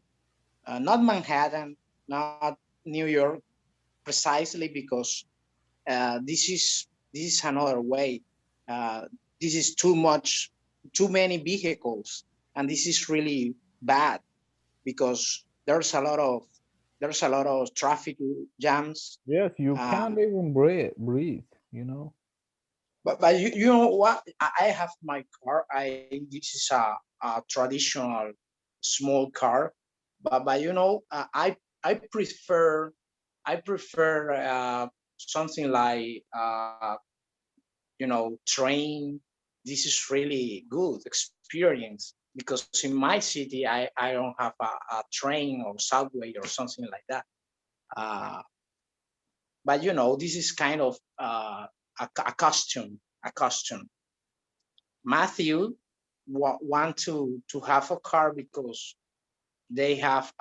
Speaker 4: not Manhattan, not New York, precisely because this is another way. Uh, this is too much, too many vehicles, and this is really bad because there's a lot of traffic jams.
Speaker 3: Yes, you
Speaker 4: Uh,
Speaker 3: can't even breathe.
Speaker 4: but you know what? I have my car. This is a traditional small car, but I prefer something like train. This is really good experience because in my city I don't have a train or subway or something like that. Uh, but this is kind of a custom. Matthew want to have a car because they have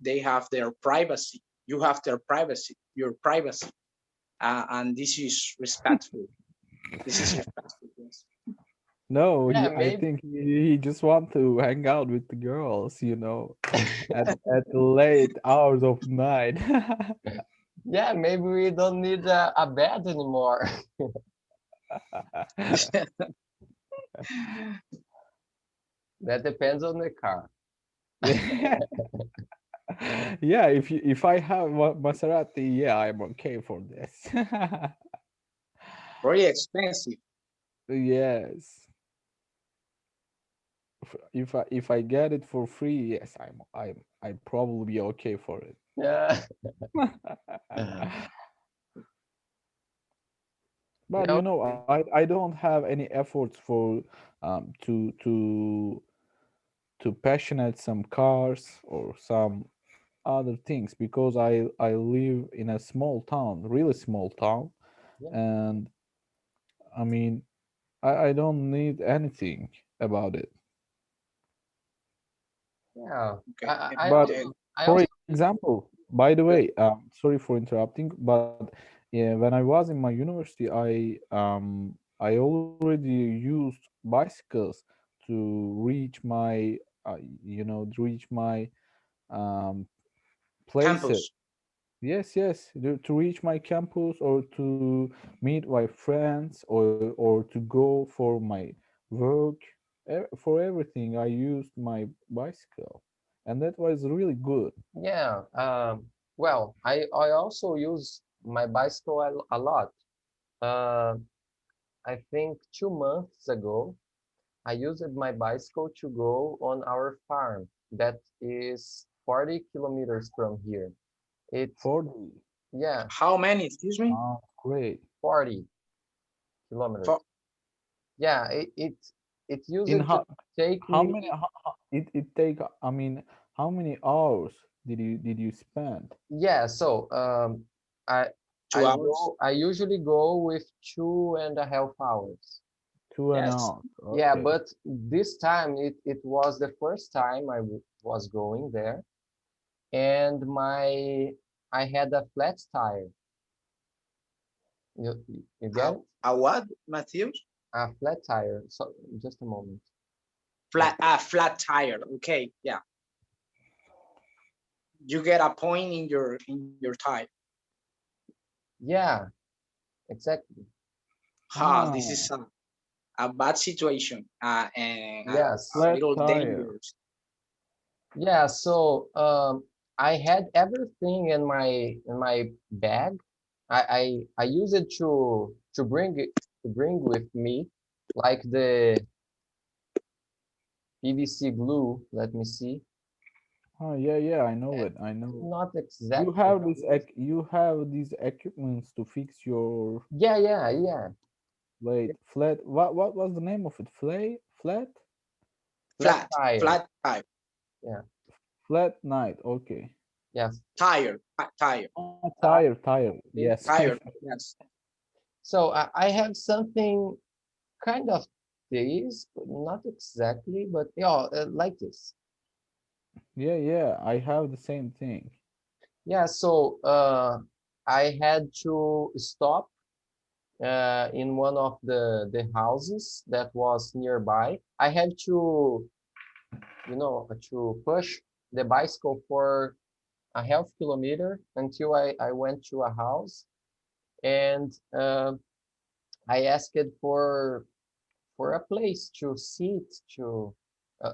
Speaker 4: they have their privacy. You have their privacy, your privacy, and this is respectful. This is respectful. Yes.
Speaker 3: No,
Speaker 1: Yeah,
Speaker 3: I
Speaker 1: maybe.
Speaker 3: think he just want to hang out with the girls, at the late hours of night.
Speaker 1: Yeah, maybe we don't need a bed anymore. That depends on the car.
Speaker 3: Yeah, yeah. If I have Maserati, yeah, I'm okay for this.
Speaker 4: Very expensive.
Speaker 3: Yes. If I get it for free, yes, I'd probably be okay for it.
Speaker 1: Yeah.
Speaker 3: But
Speaker 1: Yeah.
Speaker 3: I don't have any efforts for to passionate some cars or some other things because I live in a small town, really small town,
Speaker 1: Yeah.
Speaker 3: and I mean I don't need anything about it.
Speaker 1: Yeah.
Speaker 4: Okay.
Speaker 3: But
Speaker 1: I
Speaker 3: for
Speaker 1: also.
Speaker 3: example, by the way, sorry for interrupting, but Yeah, when I was in my university, I already used bicycles to reach my reach my um places.
Speaker 4: Campus.
Speaker 3: Yes, yes, to reach my campus or to meet my friends or to go for my work. For everything, I used my bicycle, and that was really good.
Speaker 1: Yeah. Well, I also use my bicycle a lot. Uh, I think 2 months ago, I used my bicycle to go on our farm that is 40 kilometers from here. It,
Speaker 3: 40.
Speaker 1: yeah,
Speaker 4: How many? Excuse me.
Speaker 3: Great.
Speaker 1: 40 kilometers.
Speaker 4: For
Speaker 1: Yeah, it used
Speaker 3: In
Speaker 1: to take
Speaker 3: how
Speaker 1: me,
Speaker 3: many it take, I mean, how many hours did you spend?
Speaker 1: yeah, so I
Speaker 4: 2 hours?
Speaker 1: I usually go with 2.5 hours.
Speaker 4: Yes.
Speaker 3: Two and a half.
Speaker 1: Yeah,
Speaker 3: Okay.
Speaker 1: but this time it was the first time was going there, and I had a flat tire. You get it?
Speaker 4: A what, Matthews?
Speaker 1: A flat tire. So just a moment.
Speaker 4: Flat tire. Okay, yeah. You get a point in your tire.
Speaker 1: Yeah, exactly.
Speaker 4: This
Speaker 3: Ah,
Speaker 4: is a bad situation and a
Speaker 1: Yes.
Speaker 3: flat
Speaker 4: little
Speaker 3: tire.
Speaker 4: dangerous.
Speaker 1: Yeah, so I had everything in my bag. I use it to bring it to bring with me, like the PVC glue. Let me see.
Speaker 3: Oh, yeah, yeah, I know
Speaker 1: Eh,
Speaker 3: it. I know.
Speaker 1: Not
Speaker 3: You
Speaker 1: exactly.
Speaker 3: have you have these equipments to fix your
Speaker 1: Yeah, yeah, yeah.
Speaker 3: blade. Flat. What was the name of it? Flat?
Speaker 1: Flat
Speaker 4: Flat,
Speaker 1: tire.
Speaker 4: flat tire,
Speaker 1: Yeah,
Speaker 3: Flat night. Okay.
Speaker 1: yes.
Speaker 4: tire,
Speaker 3: Tire. Yes.
Speaker 4: tire. Yes.
Speaker 1: So I have something kind of this, but not exactly, but yeah, like this.
Speaker 3: Yeah, yeah. I have the same thing.
Speaker 1: Yeah, so I had to stop in one of the houses that was nearby. I had to, to push the bicycle for a half kilometer until I went to a house, and I asked for a place to sit, to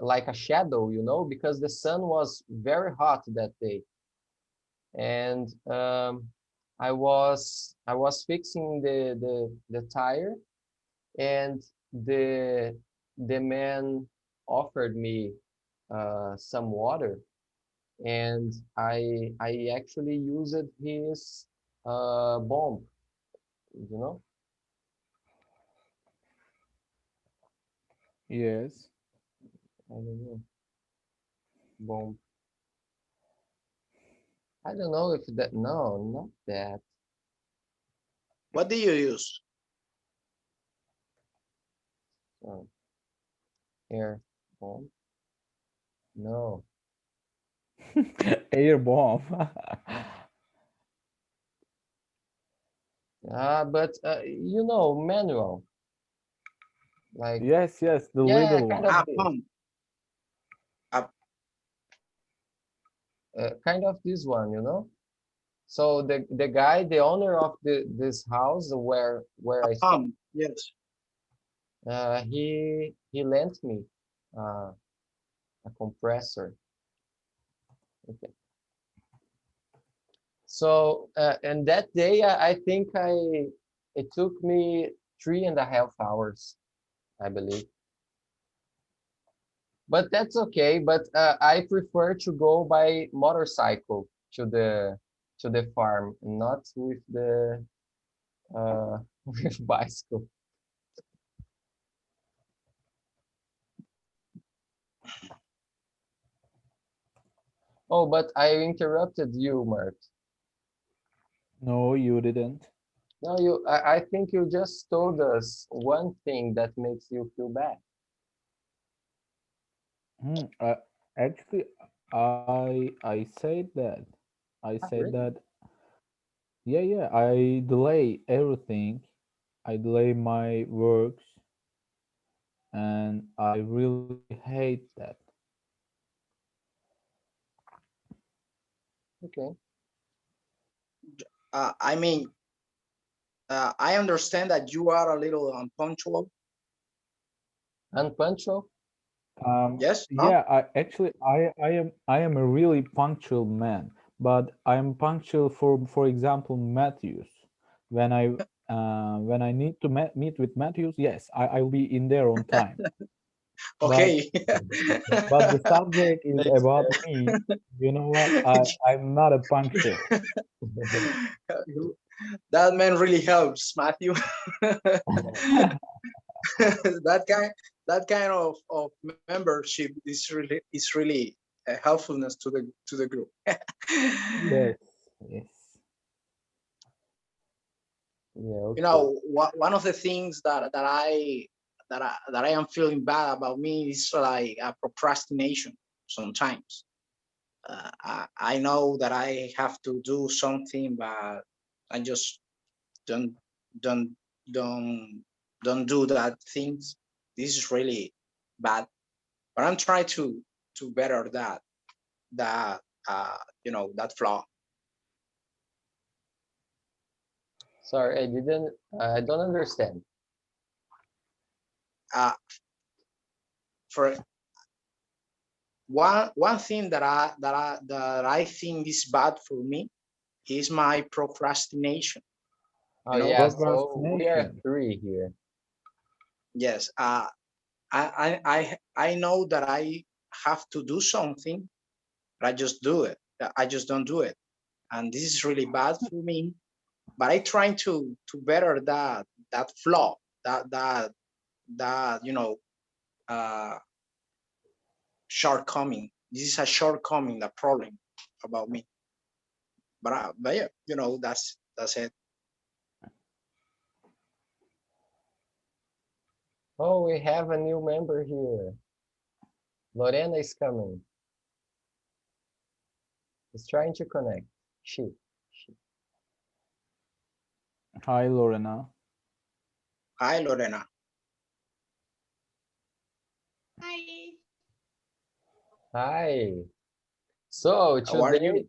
Speaker 1: like a shadow, because the sun was very hot that day, and I was fixing the tire, and the the man offered me some water, and I actually used his bomb, you know,
Speaker 3: Yes.
Speaker 1: I don't know, bomb. I don't know if that, no, not that.
Speaker 4: What do you use?
Speaker 1: Oh, air bomb. No.
Speaker 3: Air bomb.
Speaker 1: But manual, like,
Speaker 3: Yes, yes, the
Speaker 1: yeah,
Speaker 3: little
Speaker 1: kind
Speaker 3: one.
Speaker 1: of
Speaker 4: A
Speaker 1: this,
Speaker 4: pump. A,
Speaker 1: kind of this one. So the guy, the owner of this house where
Speaker 4: a
Speaker 1: I stopped,
Speaker 4: pump. Yes.
Speaker 1: he lent me uh, a compressor. Okay. So and that day I think it took me 3.5 hours, I believe. But that's okay. But I prefer to go by motorcycle to the farm, not with the with bicycle. Oh, but I interrupted you, Mert.
Speaker 3: No, you didn't.
Speaker 1: No, I think you just told us one thing that makes you feel bad.
Speaker 3: Actually, I said that. I
Speaker 1: Ah,
Speaker 3: said
Speaker 1: really?
Speaker 3: that Yeah, I delay everything. I delay my works, and I really hate that.
Speaker 1: Okay.
Speaker 4: I mean, I understand that you are a little unpunctual.
Speaker 1: Unpunctual?
Speaker 4: Yes? No?
Speaker 3: Yeah, I am a really punctual man, but I'm punctual for example Matthews. When I need to meet with Matthews, yes, I'll be in there on time. But
Speaker 4: Okay.
Speaker 3: but the subject is
Speaker 1: Thanks,
Speaker 3: about me. You know what? I'm not a punctual.
Speaker 4: That man really helps, Matthew. that kind of membership is really a helpfulness to the group.
Speaker 3: Yes, yes.
Speaker 1: Yeah,
Speaker 4: You
Speaker 1: okay.
Speaker 4: know, one of the things that I am feeling bad about me is like a procrastination sometimes. I know that I have to do something, but I just don't don't don't don't do that things. This is really bad, but I'm trying to better that that flaw.
Speaker 1: Sorry, I don't understand.
Speaker 4: Uh, for one thing that I think is bad for me is my procrastination.
Speaker 1: Oh
Speaker 4: You know,
Speaker 1: yeah, so we are
Speaker 3: Procrastination.
Speaker 1: three here.
Speaker 4: yes. I know that I have to do something, but I just do it. I just don't do it, and this is really bad for me. But I try to better that flaw, that uh, shortcoming. This is a shortcoming, a problem about me. But yeah, that's it.
Speaker 1: Oh, we have a new member here. Lorena is coming. He's trying to connect. She.
Speaker 3: Hi, Lorena.
Speaker 4: Hi, Lorena.
Speaker 5: Hi.
Speaker 1: Hi. So
Speaker 4: How are
Speaker 1: today,
Speaker 4: you?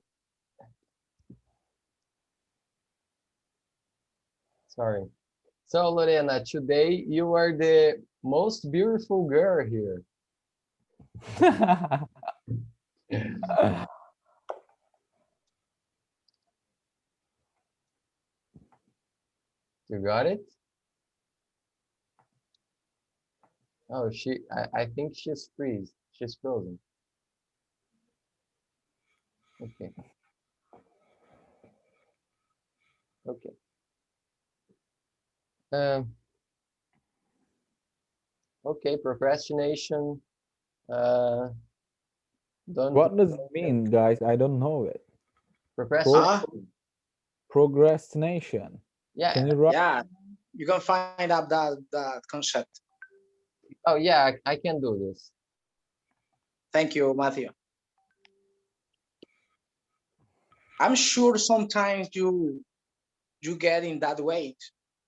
Speaker 1: sorry. So Lorena, today you are the most beautiful girl here. You got it? Oh, I think she's freeze. She's frozen. Okay, okay. Um, okay, procrastination. Uh, don't
Speaker 3: What does it mean, guys? I don't know it. Pro
Speaker 4: Ah,
Speaker 1: procrastination.
Speaker 3: procrastination. Can
Speaker 1: Yeah.
Speaker 3: you write?
Speaker 4: yeah. You can find out that concept.
Speaker 1: Oh, yeah. I can do this.
Speaker 4: Thank you, Matthew. I'm sure sometimes you get in that way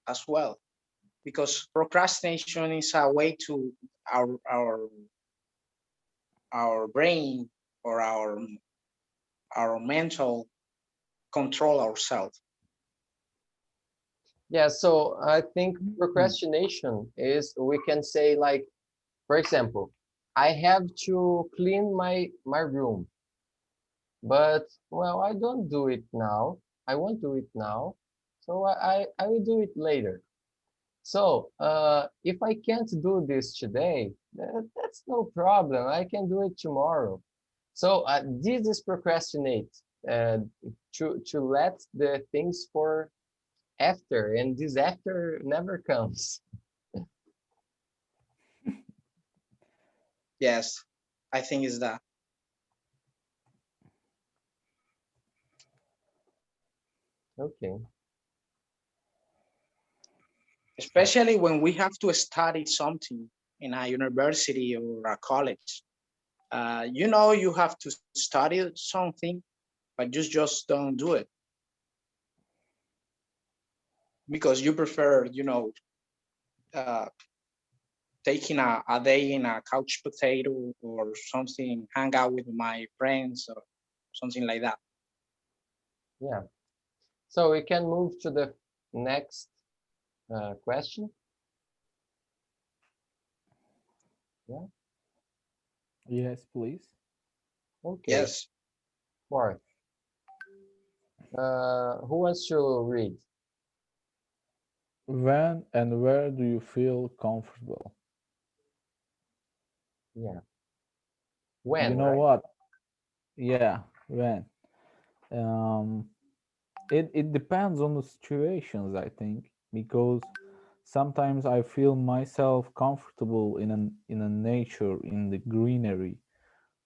Speaker 4: as well, because procrastination is a way to our brain or our mental control ourselves.
Speaker 1: Yeah. So I think
Speaker 3: Mm.
Speaker 1: procrastination is, we can say, like, for example, I have to clean my room, but well, I don't do it now. I won't do it now, so I will do it later. So if I can't do this today, that's no problem. I can do it tomorrow. So this is procrastinate, uh, to let the things for after, and this after never comes.
Speaker 4: Yes, I think it's that.
Speaker 1: Okay.
Speaker 4: Especially when we have to study something in a university or a college. You have to study something, but you just don't do it. because you prefer, uh, taking a day in a couch potato or something, hang out with my friends or something like that.
Speaker 1: Yeah. So we can move to the next question. Yeah.
Speaker 3: Yes, please.
Speaker 1: Okay.
Speaker 4: Yes.
Speaker 1: Fourth. Who wants to read?
Speaker 3: When and where do you feel comfortable?
Speaker 1: Yeah.
Speaker 3: You
Speaker 1: When,
Speaker 3: know
Speaker 1: right?
Speaker 3: what? Yeah, when. Um, it depends on the situations, I think, because sometimes I feel myself comfortable in a nature, in the greenery,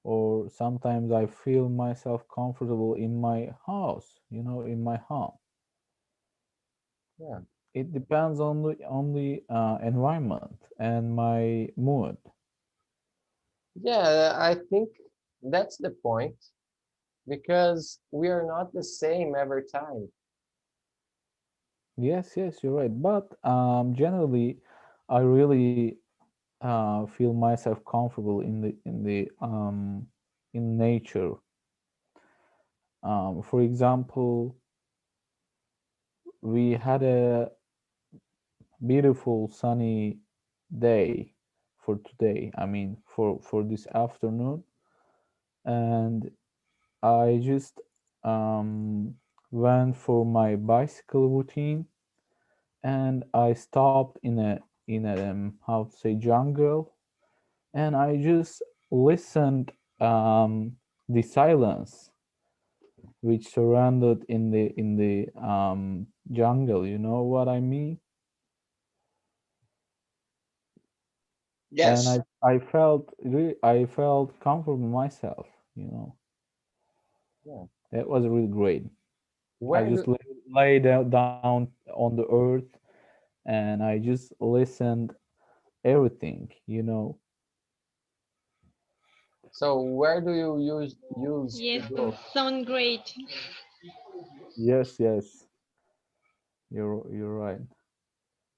Speaker 3: or sometimes I feel myself comfortable in my house, in my home.
Speaker 1: Yeah.
Speaker 3: It depends on the environment and my mood.
Speaker 1: Yeah, I think that's the point because we are not the same every time.
Speaker 3: Yes, yes, you're right. But generally, I really feel myself comfortable in nature. For example, we had a beautiful sunny day for today. I mean, for this afternoon, and I just went for my bicycle routine, and I stopped in a how to say jungle, and I just listened the silence which surrounded in the jungle. You know what I mean? And
Speaker 4: Yes.
Speaker 3: I felt comfortable myself. You know,
Speaker 1: Yeah.
Speaker 3: that was really great. I
Speaker 1: Where
Speaker 3: just
Speaker 1: do
Speaker 3: lay down on the earth, and I just listened everything. You know.
Speaker 1: so where do you use to
Speaker 7: Yes,
Speaker 1: go?
Speaker 7: sound great.
Speaker 3: Yes, yes, you're right.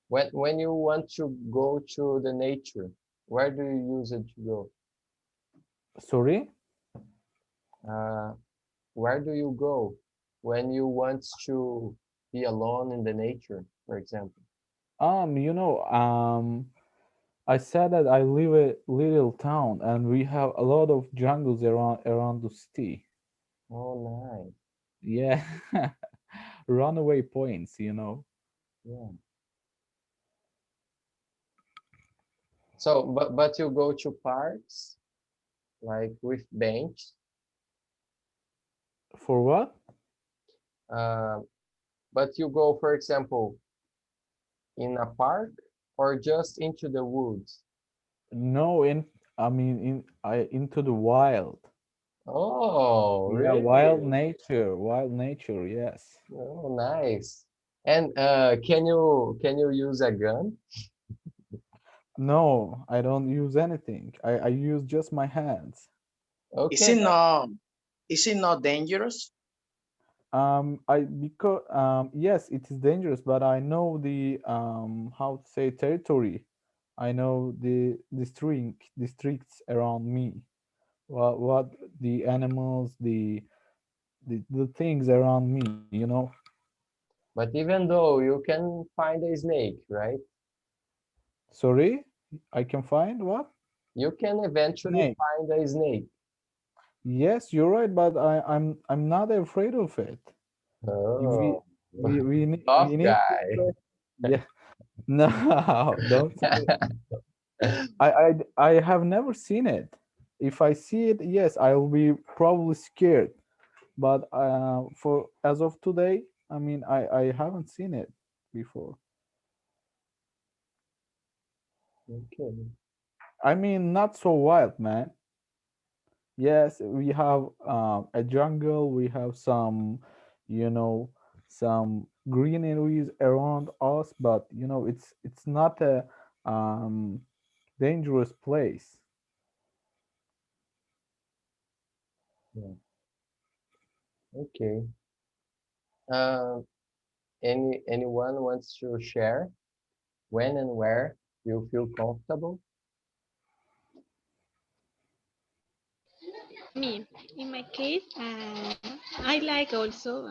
Speaker 1: When you want to go to the nature, where do you use it to go?
Speaker 3: Sorry.
Speaker 1: Uh, where do you go when you want to be alone in the nature, for example?
Speaker 3: You know, I said that I live a little town, and we have a lot of jungles around the city.
Speaker 1: Oh, nice.
Speaker 3: Yeah, runaway points.
Speaker 1: Yeah. So, but you go to parks like with bench,
Speaker 3: For what?
Speaker 1: uh, but you go, for example, in a park or just into the woods.
Speaker 3: No, I mean into the wild.
Speaker 1: Oh,
Speaker 3: Yeah,
Speaker 1: really?
Speaker 3: wild nature. Yes.
Speaker 1: Oh, nice. And can you use a gun?
Speaker 3: No, I don't use anything. I use just my hands.
Speaker 4: Is
Speaker 1: Okay,
Speaker 4: it
Speaker 1: but
Speaker 4: not? Is it not dangerous?
Speaker 3: I because yes, it is dangerous, but I know the how to say territory. I know the districts around me. What the animals, the things around me.
Speaker 1: but even though you can find a snake, right?
Speaker 3: Sorry, I can find what?
Speaker 1: You can eventually
Speaker 3: Snake.
Speaker 1: find a snake.
Speaker 3: Yes, you're right, but I'm not afraid of it. We
Speaker 1: Oh,
Speaker 3: we
Speaker 1: tough
Speaker 3: need to
Speaker 1: guy.
Speaker 3: try. Yeah. No, don't say. I have never seen it. If I see it, yes, I will be probably scared. But for as of today, I mean, I haven't seen it before.
Speaker 1: Okay.
Speaker 3: I mean, not so wild, man. Yes, we have a jungle. We have you know, some green areas around us, but it's not a um, dangerous place.
Speaker 1: Yeah. Okay. Uh, anyone wants to share when and where you feel comfortable?
Speaker 7: Me, in my case, I like also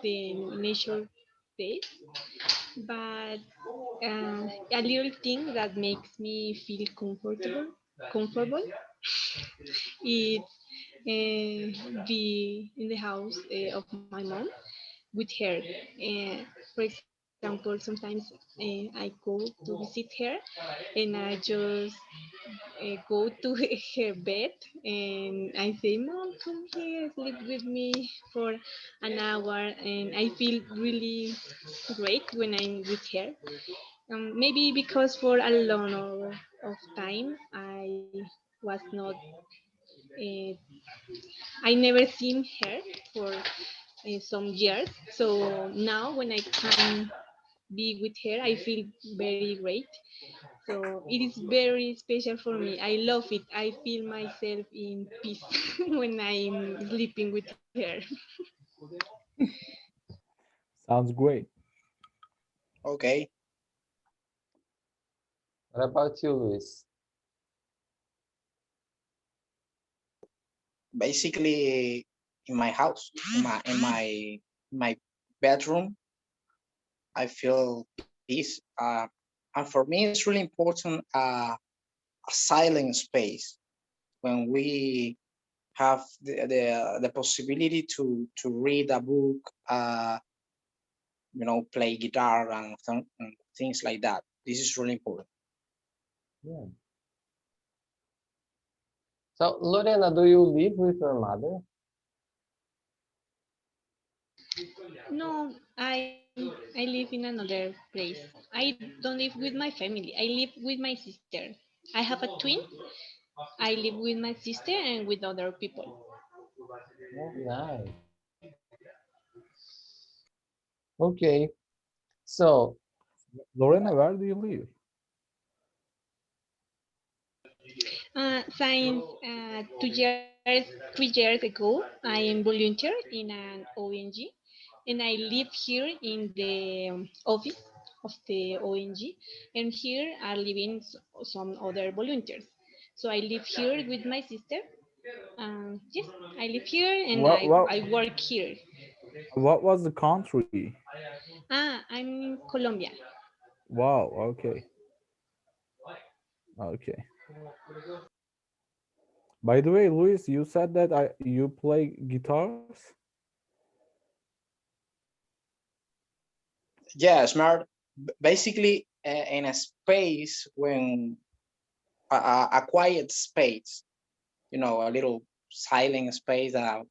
Speaker 7: the nature space, but a little thing that makes me feel comfortable is be in the house of my mom with her. For example, sometimes I go to visit her and I just go to her bed and I say, "Mom, come here, sleep with me for an hour," and I feel really great when I'm with her. Maybe because for a long hour of time was not, uh, I never seen her for some years. So now when I can be with her, I feel very great. So it is very special for me. I love it. I feel myself in peace when I'm sleeping with her.
Speaker 3: Sounds great.
Speaker 4: Okay.
Speaker 1: What about you, Luis?
Speaker 4: Basically, in my house, in my bedroom, I feel peace. And for me, it's really important a silent space when we have the possibility to read a book, play guitar and things like that. This is really important.
Speaker 1: Yeah. So, Lorena, do you live with your mother?
Speaker 7: No, I live in another place. I don't live with my family. I live with my sister. I have a twin. I live with my sister and with other people.
Speaker 1: Oh, nice. Okay. So,
Speaker 3: Lorena, where do you live?
Speaker 7: Since 3 years ago, I am volunteer in an ONG, and I live here in the office of the ONG, and here are living some other volunteers. So I live here with my sister. Yes, I live here and
Speaker 3: What what
Speaker 7: I work here.
Speaker 3: what was the country?
Speaker 7: I'm in Colombia.
Speaker 3: Wow, okay. Okay. By the way, Luis, you said that you play guitars?
Speaker 4: Yeah, smart. Basically, in a space when a quiet space, a little silent space that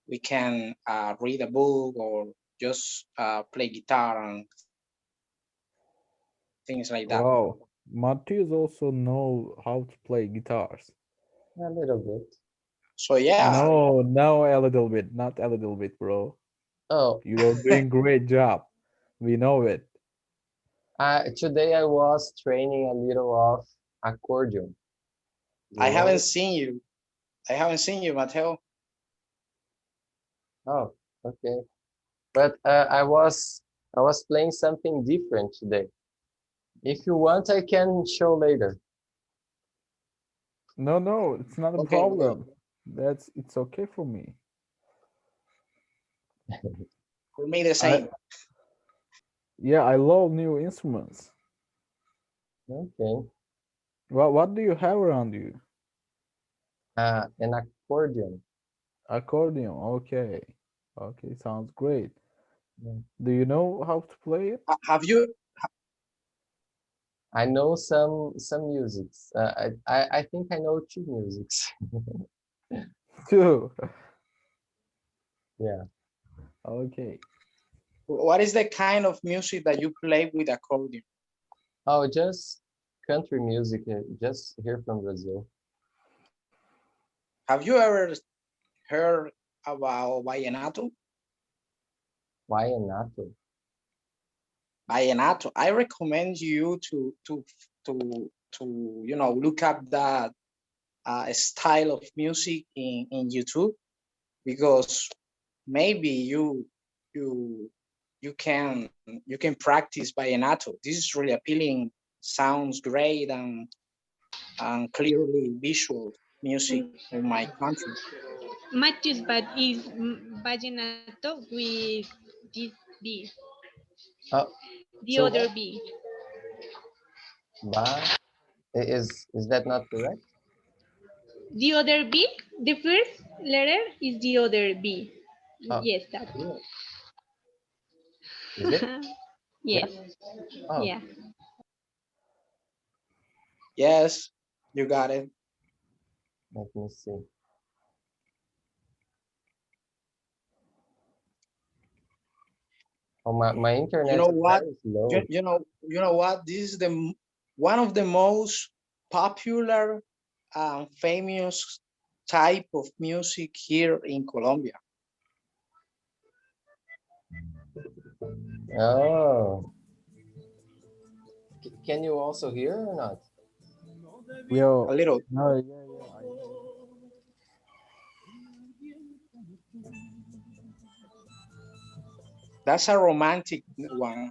Speaker 4: we can read a book or just play guitar and things like that.
Speaker 3: Wow. Matthias also know how to play guitars.
Speaker 1: a little bit.
Speaker 4: So yeah,
Speaker 3: No, no, a little bit, not a little bit, bro.
Speaker 1: Oh,
Speaker 3: You are doing great job. We know it.
Speaker 1: today I was training a little of accordion.
Speaker 4: I
Speaker 1: You know
Speaker 4: haven't
Speaker 1: it?
Speaker 4: seen you. I haven't seen you, Mateo.
Speaker 1: Oh, okay. But I was playing something different today. If you want, I can show later.
Speaker 3: No, no, it's not a
Speaker 4: Okay, okay.
Speaker 3: problem. It's okay for me.
Speaker 4: For me, the
Speaker 3: I
Speaker 4: same.
Speaker 3: Yeah, I love new instruments.
Speaker 1: Okay.
Speaker 3: What do you have around you?
Speaker 1: An accordion.
Speaker 3: Accordion. Okay. Okay, sounds great.
Speaker 1: Yeah.
Speaker 3: Do you know how to play it?
Speaker 4: Have you?
Speaker 1: I know some musics. I think I know two musics.
Speaker 3: Too.
Speaker 1: Yeah.
Speaker 3: Okay.
Speaker 4: What is the kind of music that you play with accordion?
Speaker 1: Oh, just country music, just here from Brazil.
Speaker 4: Have you ever heard about vallenato?
Speaker 1: Vallenato.
Speaker 4: Vallenato. I recommend you to look up that style of music in YouTube because maybe you you can practice vallenato. This is really appealing, sounds great, and clearly visual music in my country.
Speaker 7: Matthews, but is vallenato with this B,
Speaker 1: Oh,
Speaker 7: the
Speaker 1: so
Speaker 7: other
Speaker 1: what?
Speaker 7: B.
Speaker 1: Ba is that not correct?
Speaker 7: The other B, the first letter is the other B.
Speaker 1: Oh,
Speaker 7: Yes, that.
Speaker 1: yeah. Is it?
Speaker 7: Yes,
Speaker 1: Yeah. Oh,
Speaker 7: yeah.
Speaker 4: Yes, you got it.
Speaker 1: let me see. Oh, my
Speaker 4: You
Speaker 1: internet
Speaker 4: know
Speaker 1: is
Speaker 4: what?
Speaker 1: very slow.
Speaker 4: You know what? This is one of the most popular and famous type of music here in Colombia.
Speaker 1: Oh, can you also hear or not?
Speaker 3: Well,
Speaker 4: A little.
Speaker 3: no, yeah, yeah, I hear.
Speaker 4: That's a romantic one.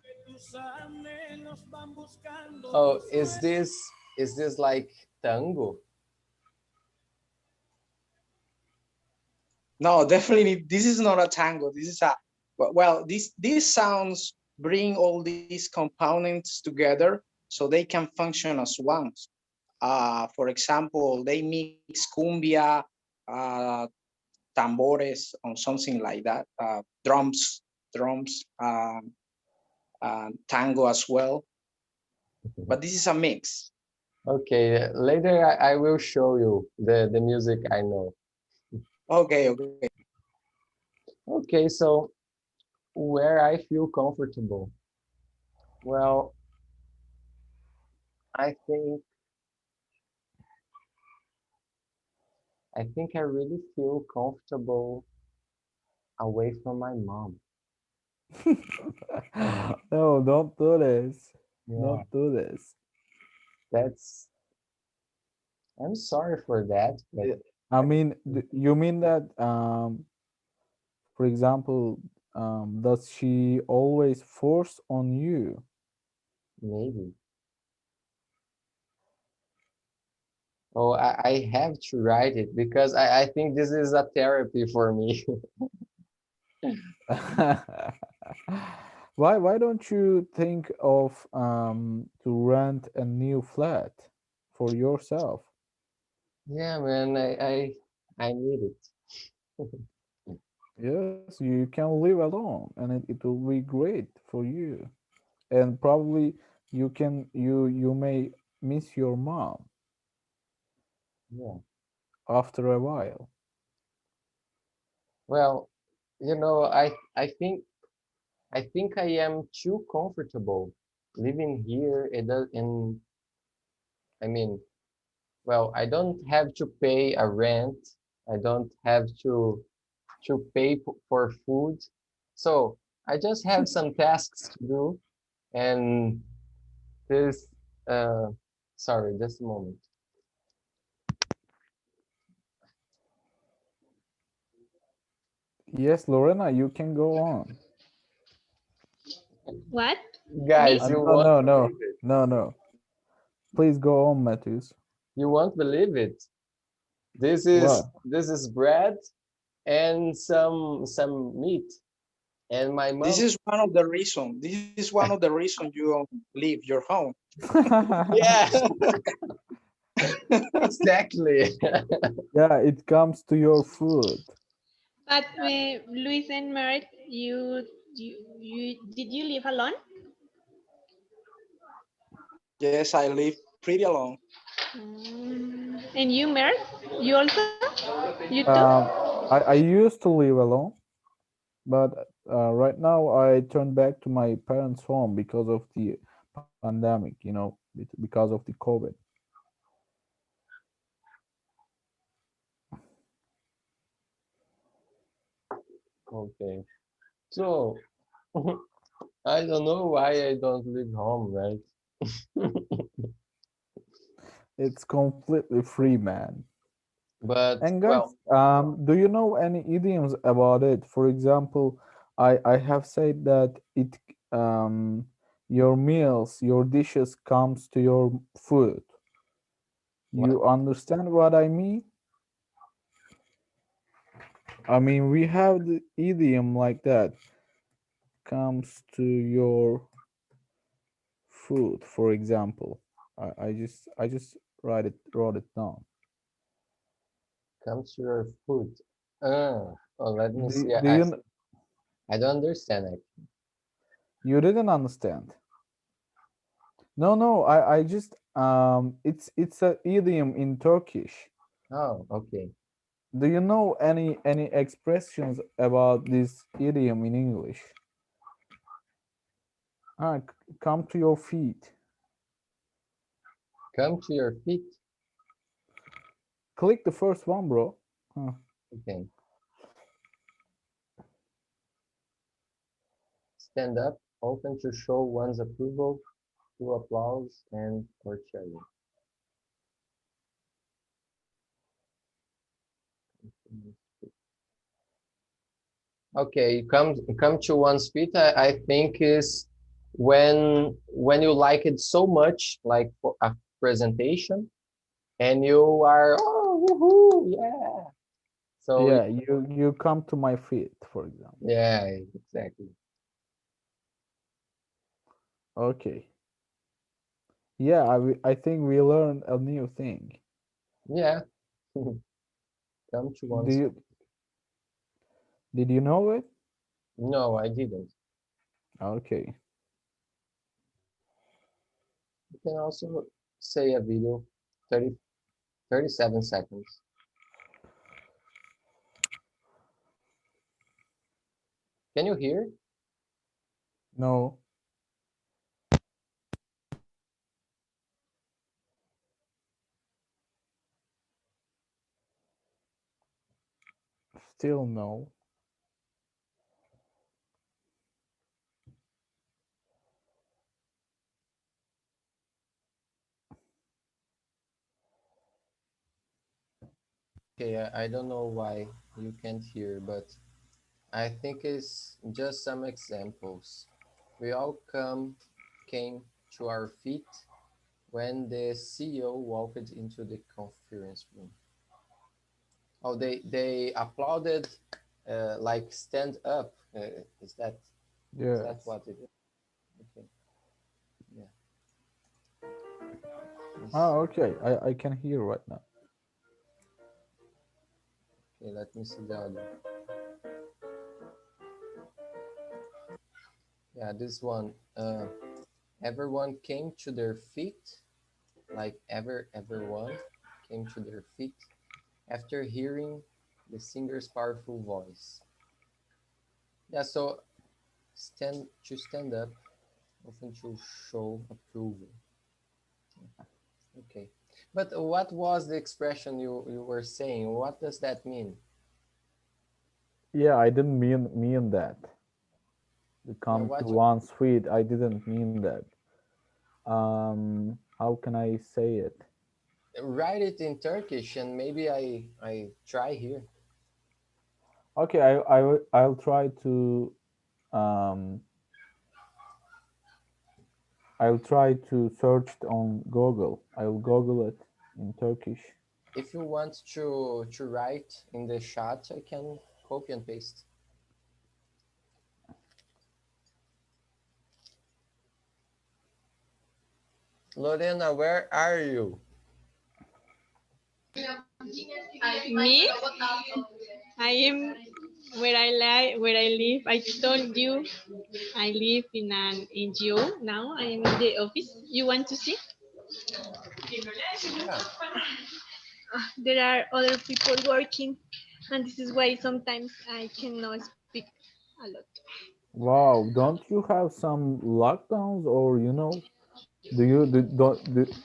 Speaker 1: Oh, is this like tango?
Speaker 4: No, definitely this is not a tango. This is a well, these sounds bring all these components together so they can function as ones. For example, they mix cumbia, uh, tambores, or something like that. Drums, tango as well. But this is a mix.
Speaker 1: Okay, later I will show you the music I know.
Speaker 4: Okay, okay.
Speaker 1: Okay, so where I feel comfortable. Well, I think I really feel comfortable away from my mom.
Speaker 3: No, don't do this.
Speaker 1: Yeah,
Speaker 3: Don't do this.
Speaker 1: that's I'm sorry for that, but
Speaker 3: I mean, you mean that, for example, does she always force on you?
Speaker 1: maybe. Oh, I have to write it because I think this is a therapy for me.
Speaker 3: Why don't you think of to rent a new flat for yourself?
Speaker 1: Yeah, man, I need it.
Speaker 3: Yes, you can live alone, and it will be great for you. And probably you may miss your mom
Speaker 1: Yeah.
Speaker 3: after a while.
Speaker 1: Well, you know, I think I am too comfortable living here. It does, and I mean, well, I don't have to pay a rent. I don't have to pay for food. So I just have some tasks to do, and this. Uh, sorry, just a moment,
Speaker 3: Yes, Lorena, you can go on.
Speaker 7: What?
Speaker 1: guys.
Speaker 7: Me?
Speaker 1: You
Speaker 3: No,
Speaker 1: won't
Speaker 3: no, no,
Speaker 1: believe it.
Speaker 3: no, no. Please go on, Matthews.
Speaker 1: You won't believe it.
Speaker 3: What?
Speaker 1: This is bread and some meat, and my
Speaker 4: This
Speaker 1: mom.
Speaker 4: is one of the reason. This is one of the reason you don't leave your home.
Speaker 1: Yeah, exactly.
Speaker 3: Yeah, it comes to your food.
Speaker 7: But Luis and Mert, you did you live alone?
Speaker 4: Yes, I live pretty alone.
Speaker 7: And you, Mert, you also, you too?
Speaker 3: Um, I used to live alone, but right now I turned back to my parents' home because of the pandemic, because of the COVID.
Speaker 1: Okay, so I don't know why I don't live home, right?
Speaker 3: It's completely free, man.
Speaker 1: But
Speaker 3: And guys,
Speaker 1: well,
Speaker 3: do you know any idioms about it? For example, I have said that it your meals, your dishes comes to your food.
Speaker 1: What?
Speaker 3: You understand what I mean? I mean, we have the idiom like that. Comes to your food, for example. I just wrote it down.
Speaker 1: Comes to your food. Oh, let me see.
Speaker 3: Do you
Speaker 1: I don't understand it.
Speaker 3: you didn't understand? No, I just it's a idiom in Turkish.
Speaker 1: Oh, okay.
Speaker 3: Do you know any expressions about this idiom in English? Come to your feet.
Speaker 1: Come to your feet.
Speaker 3: Click the first one, bro. Huh.
Speaker 1: Okay. Stand up, open to show one's approval through applause and or cheering. Okay, come to one's feet. I think is when you like it so much, like for a presentation, and you are oh woohoo yeah. So
Speaker 3: Yeah, you come to my feet, for example.
Speaker 1: yeah, exactly.
Speaker 3: Okay. Yeah, I think we learned a new thing.
Speaker 1: Yeah, come to
Speaker 3: Do
Speaker 1: one's
Speaker 3: you
Speaker 1: feet.
Speaker 3: did you know it?
Speaker 1: No, I didn't.
Speaker 3: Okay.
Speaker 1: You can also say a video 30 37 seconds. Can you hear?
Speaker 3: No, still no.
Speaker 1: Okay, I don't know why you can't hear, but I think it's just some examples. We all came to our feet when the CEO walked into the conference room. Oh, they applauded, like stand up. Is that
Speaker 3: Yes.
Speaker 1: what it is? Okay, yeah.
Speaker 3: Oh, okay. I can hear right now.
Speaker 1: Okay, let me see the other. Yeah, this one. Everyone came to their feet, like everyone came to their feet after hearing the singer's powerful voice. Yeah, so stand up, often to show approval. Okay, but what was the expression you were saying? What does that mean?
Speaker 3: Yeah, I didn't mean that. To
Speaker 1: Yeah,
Speaker 3: come to
Speaker 1: what?
Speaker 3: one's feet, I didn't mean that. How can I say it?
Speaker 1: Write it in Turkish, and maybe I try here.
Speaker 3: Okay, I'll try to um I'll try to search it on Google. I'll Google it in Turkish.
Speaker 1: If you want to write in the chat, I can copy and paste. Lorena, where are you?
Speaker 7: Me? I am where I live. I told you I live in an NGO now. I am in the office. You want to see?
Speaker 1: Yeah.
Speaker 7: There are other people working, and this is why sometimes I cannot speak a lot.
Speaker 3: Wow, don't you have some lockdowns, or do you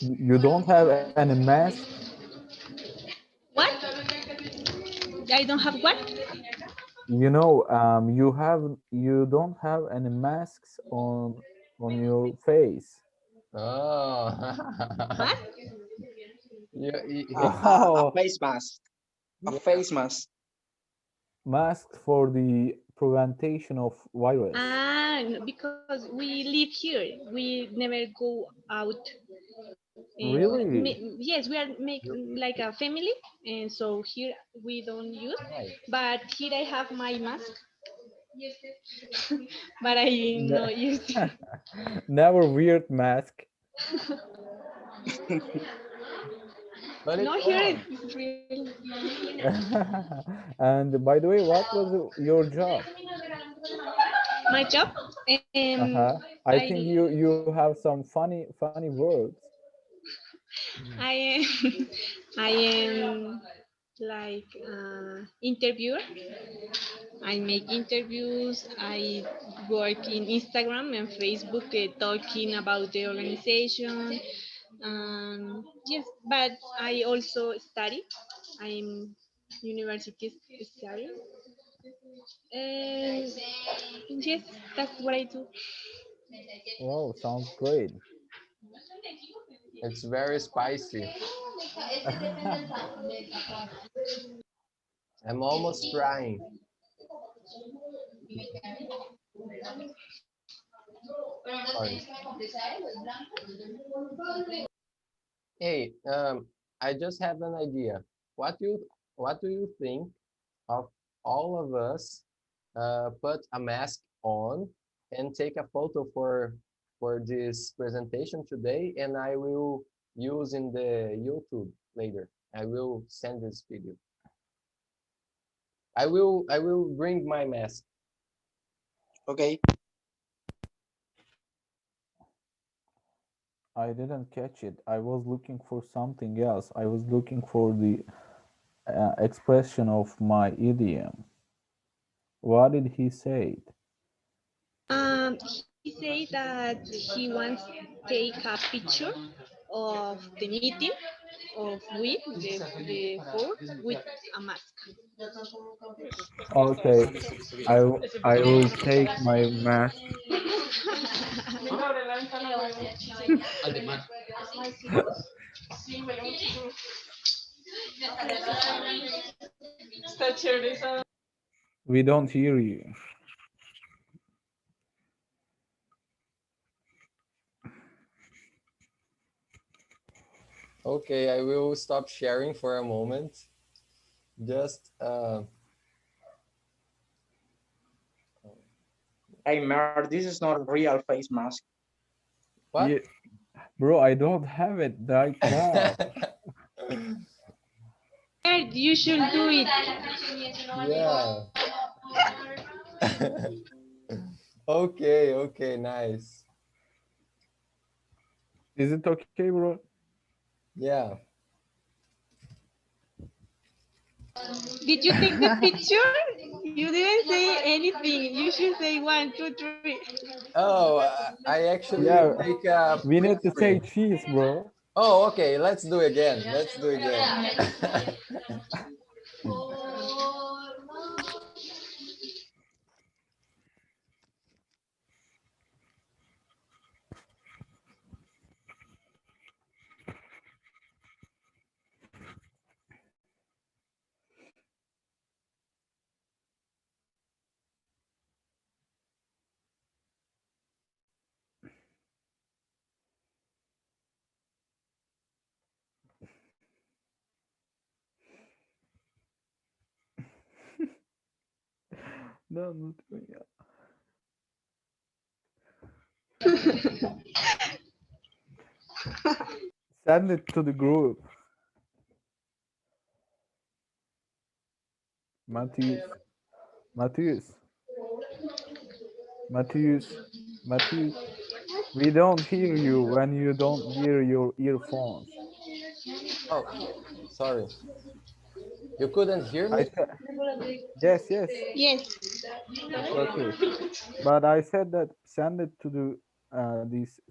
Speaker 3: you don't have any masks?
Speaker 7: What? I don't have what?
Speaker 3: You don't have any masks on your face.
Speaker 1: Oh.
Speaker 7: What?
Speaker 4: A
Speaker 3: Oh,
Speaker 4: face mask. A
Speaker 1: Yeah.
Speaker 4: face mask.
Speaker 3: masks for the prevention of virus.
Speaker 7: Because we live here, we never go out.
Speaker 3: Really?
Speaker 7: Yes, we are make like a family, and so here we don't use.
Speaker 1: Nice.
Speaker 7: But here I have my mask, but I not use it.
Speaker 3: Never weird mask.
Speaker 1: But
Speaker 7: No,
Speaker 1: it's
Speaker 7: here
Speaker 1: on.
Speaker 7: it's real.
Speaker 3: And by the way, what was your job?
Speaker 7: My job,
Speaker 3: Uh-huh. I think
Speaker 7: I
Speaker 3: you have some funny words.
Speaker 7: I am I am like interviewer. I make interviews. I work in Instagram and Facebook talking about the organization. Yes, but I also study. I'm university study. And yes, that's what I do.
Speaker 3: Wow, sounds great.
Speaker 1: It's very spicy. I'm almost crying. Sorry. Hey, I just have an idea. What do you think of all of us put a mask on and take a photo for this presentation today, and I will use in the YouTube later. I will send this video. I will bring my mask.
Speaker 4: Okay.
Speaker 3: I didn't catch it. I was looking for something else. I was looking for the expression of my idiom. What did he say?
Speaker 7: He said that he wants to take a picture of the meeting of the four with a mask.
Speaker 3: Okay, I will take my mask. We don't hear you.
Speaker 1: Okay, I will stop sharing for a moment. Just
Speaker 4: Hey, Mer, this is not a real face mask.
Speaker 1: what?
Speaker 3: Yeah, bro, I don't have it right now.
Speaker 7: You should do it.
Speaker 1: Yeah. Okay, okay, nice.
Speaker 3: Is it okay, bro?
Speaker 1: Yeah.
Speaker 7: Did you take the picture? You didn't say anything. You should say 1, 2, 3.
Speaker 1: Oh, I actually
Speaker 3: Yeah,
Speaker 1: take a
Speaker 3: we
Speaker 1: print
Speaker 3: need to say
Speaker 1: screen.
Speaker 3: cheese, bro.
Speaker 1: Oh, okay, let's do again. Let's do again.
Speaker 3: No, not doing it. Send it to the group. Matthias, Matthias, Matthias, Matthias. We don't hear you when you don't wear your earphones.
Speaker 1: Oh, sorry. You couldn't hear
Speaker 3: I
Speaker 1: me?
Speaker 3: said, yes, yes,
Speaker 7: Yes.
Speaker 3: okay. But I said that send it to the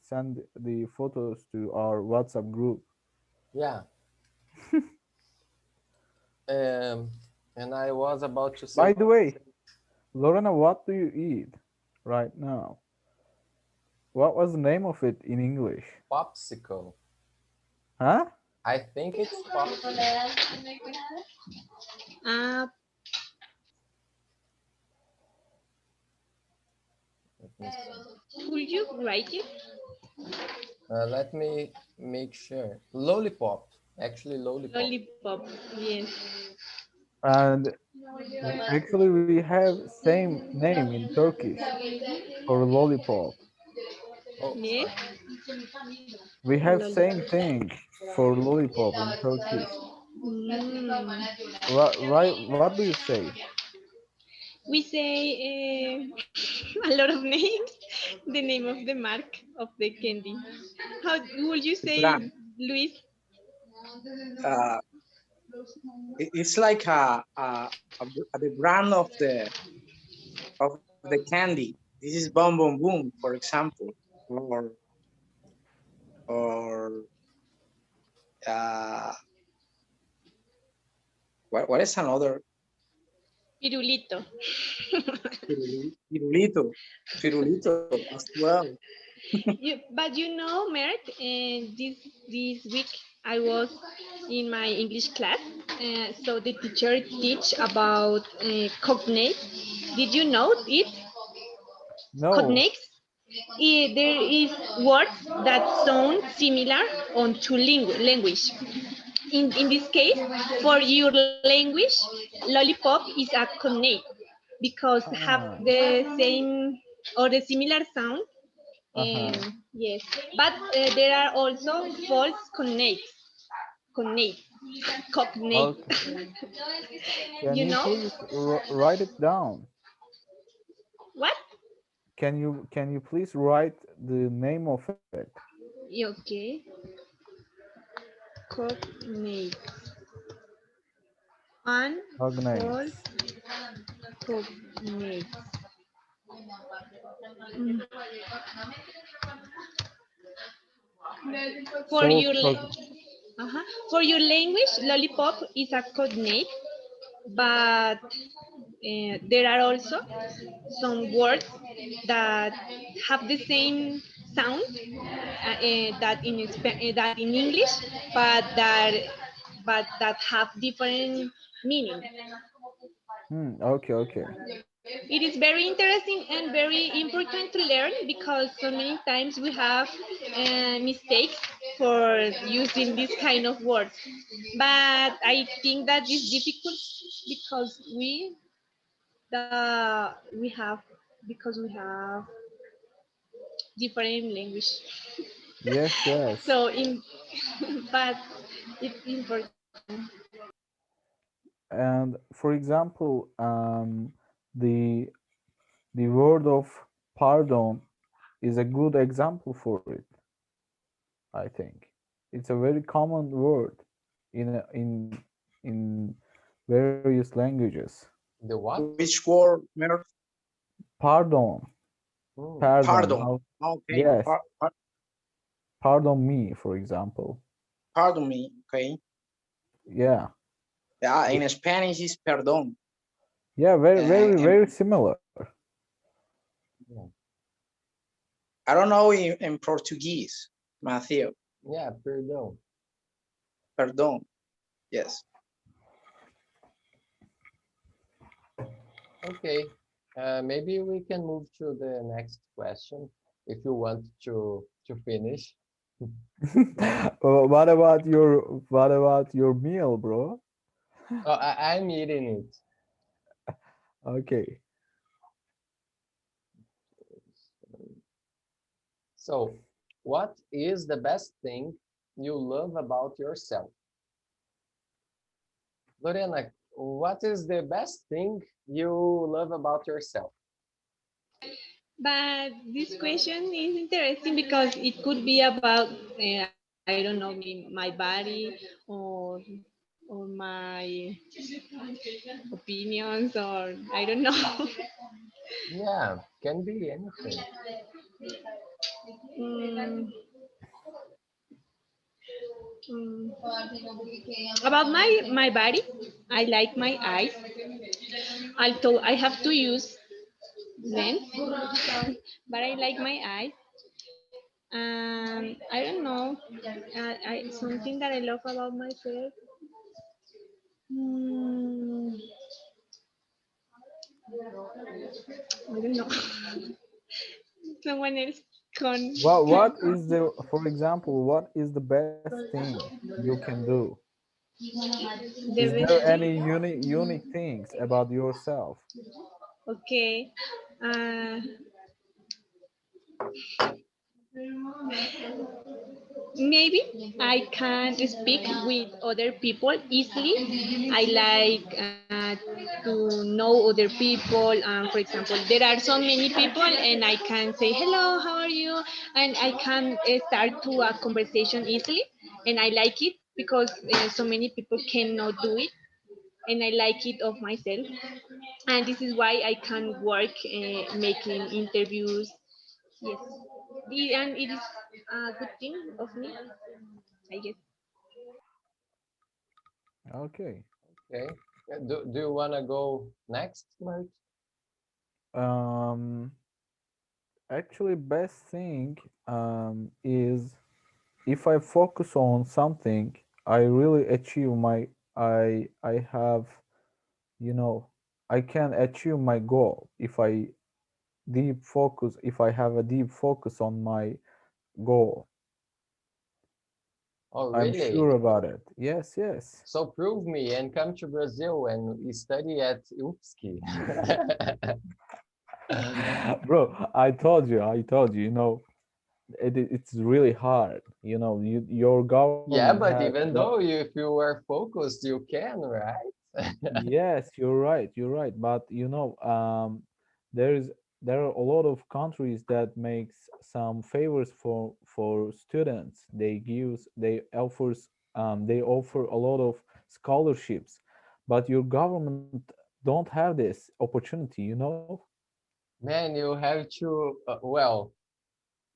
Speaker 3: send the photos to our WhatsApp group.
Speaker 1: Yeah. Um, and I was about to say
Speaker 3: By the way, Lorena, what do you eat right now? What was the name of it in English?
Speaker 1: popsicle.
Speaker 3: Huh?
Speaker 1: I think it's popsicle.
Speaker 7: Uh, Could you write it?
Speaker 1: Let me make sure. Lollipop. Actually, lollipop.
Speaker 7: Lollipop. Yes.
Speaker 3: And actually, we have same name in Turkish for lollipop.
Speaker 1: Oh,
Speaker 7: Yes.
Speaker 1: sorry.
Speaker 3: We have same
Speaker 7: Lollipop.
Speaker 3: thing for lollipop in Turkish.
Speaker 7: Mm.
Speaker 3: What do you say?
Speaker 7: We say a lot of names. The name of the mark of the candy. How would you
Speaker 4: The
Speaker 7: say,
Speaker 4: brand.
Speaker 7: Luis?
Speaker 4: Uh, it's like the brand of the candy. This is Boom Boom Boom, for example, or or uh, what is another
Speaker 7: Pirulito.
Speaker 4: pirulito, pirulito as well.
Speaker 7: But you know, Mert, this week I was in my English class, so the teacher teach about cognates. Did you know it?
Speaker 3: No.
Speaker 7: Cognates. There is words that sound similar on two language. In this case, for your language, lollipop is a cognate because have
Speaker 3: Ah,
Speaker 7: the same or the similar sound.
Speaker 3: uh-huh.
Speaker 7: Yes, but there are also false cognates. Cognate, cognate.
Speaker 3: Okay. Can
Speaker 7: You
Speaker 3: you
Speaker 7: know
Speaker 3: please write it down?
Speaker 7: what?
Speaker 3: Can you please write the name of it?
Speaker 7: Okay, cognate. And false
Speaker 3: Cognates.
Speaker 7: cognate. Mm. For
Speaker 3: False
Speaker 7: your
Speaker 3: cog.
Speaker 7: for your language, lollipop is a cognate, but there are also some words that have the same sound that in English, but that have different meaning.
Speaker 3: Okay, okay.
Speaker 7: It is very interesting and very important to learn because so many times we have mistakes for using this kind of words. But I think that is difficult because we have we have different language.
Speaker 3: Yes, yes.
Speaker 7: So in but it's important.
Speaker 3: And for example, the the word of pardon is a good example for it, I think. It's a very common word in various languages.
Speaker 1: The what?
Speaker 4: Which word, Mer?
Speaker 3: Pardon,
Speaker 1: Hmm.
Speaker 3: pardon.
Speaker 4: Pardon.
Speaker 3: How?
Speaker 4: Okay,
Speaker 3: Yes, pardon me, for example.
Speaker 4: pardon me. Okay.
Speaker 3: Yeah,
Speaker 4: Yeah,
Speaker 3: w-
Speaker 4: in Spanish is perdón.
Speaker 3: yeah, very, very,
Speaker 4: And
Speaker 3: very similar.
Speaker 1: Yeah.
Speaker 4: I don't know in Portuguese, Matthew.
Speaker 1: Yeah, perdão.
Speaker 4: Perdón. Yes.
Speaker 1: Okay. Maybe we can move to the next question if you want to finish.
Speaker 3: What about your meal, bro?
Speaker 1: Oh, I'm eating it.
Speaker 3: Okay.
Speaker 1: So, what is the best thing you love about yourself? Lorena, what is the best thing you love about yourself?
Speaker 7: But this question is interesting because it could be about I don't know my body or my opinions or I don't know.
Speaker 1: Yeah, can be anything.
Speaker 7: Mm, mm. About my body, I like my eyes. Although I have to use lens, but I like my eyes. I don't know. Something that I love about myself. Mm, I don't know. someone else can.
Speaker 3: What is the, for example, what is the best thing you can do?
Speaker 7: The
Speaker 3: Is there
Speaker 7: best thing.
Speaker 3: any unique things about yourself?
Speaker 7: Okay. Uh, Maybe I can speak with other people easily. I like to know other people. For example, there are so many people, and I can say hello, how are you, and I can start to a conversation easily, and I like it because so many people cannot do it, and I like it of myself, and this is why I can work making interviews. Yes, and it is a good thing of me, I guess.
Speaker 3: Okay.
Speaker 1: Okay. Do you want to go next, Mark?
Speaker 3: Um, Actually, best thing is if I focus on something, I really achieve my, I have, you know, I can achieve my goal if I deep focus, if I have a deep focus on my goal.
Speaker 1: Oh,
Speaker 3: I'm sure
Speaker 1: really?
Speaker 3: about it. Yes, yes.
Speaker 1: So prove me and come to Brazil and study at UFSC.
Speaker 3: Bro, I told you, it's really hard. Your government
Speaker 1: Yeah,
Speaker 3: has
Speaker 1: but even
Speaker 3: the,
Speaker 1: though if you are focused, you can, right?
Speaker 3: yes, you're right. You're right. But there's there are a lot of countries that makes some favors for students. They offer a lot of scholarships, but your government don't have this opportunity.
Speaker 1: Man, you have to, well,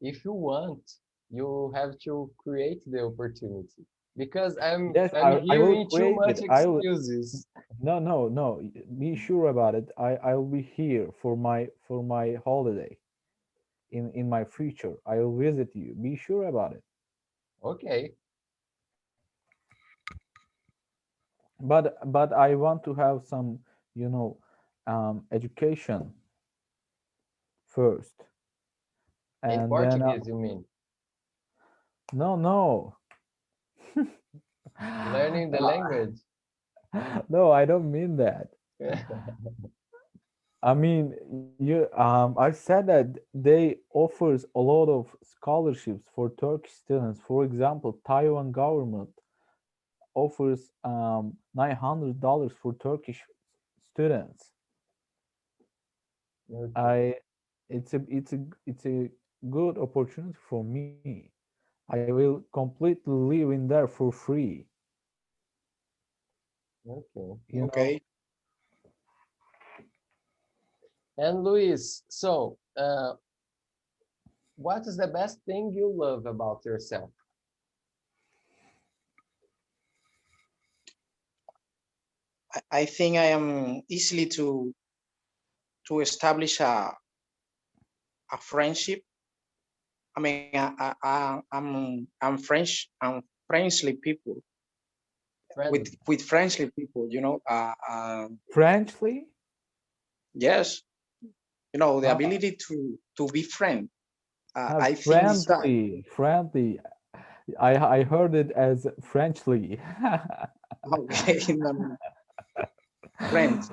Speaker 1: if you want, you have to create the opportunity because I'm
Speaker 3: Yes,
Speaker 1: I'm
Speaker 3: I will
Speaker 1: hearing too
Speaker 3: create it.
Speaker 1: much
Speaker 3: I will.
Speaker 1: excuses.
Speaker 3: No, no, no. Be sure about it. I'll be here for my holiday in my future. I will visit you. Be sure about it.
Speaker 1: Okay,
Speaker 3: But I want to have some, you know, education first,
Speaker 1: in
Speaker 3: and then
Speaker 1: Portuguese, you mean
Speaker 3: no, no.
Speaker 1: learning the language.
Speaker 3: No, I don't mean that. I mean, I said that they offers a lot of scholarships for Turkish students. For example, Taiwan government offers $900 for Turkish students.
Speaker 1: Okay,
Speaker 3: I it's a good opportunity for me. I will completely live in there for free.
Speaker 1: okay.
Speaker 3: You know,
Speaker 4: Okay.
Speaker 1: And Luis, so what is the best thing you love about yourself?
Speaker 4: I think I am easily to establish a friendship. I mean, I'm French. I'm friendly people
Speaker 1: Friendly.
Speaker 4: with friendly people.
Speaker 3: Frenchly,
Speaker 4: Yes, the
Speaker 3: uh,
Speaker 4: ability to be friend. I think is that.
Speaker 3: friendly. I heard it as Frenchly.
Speaker 4: Okay, no, no, friends.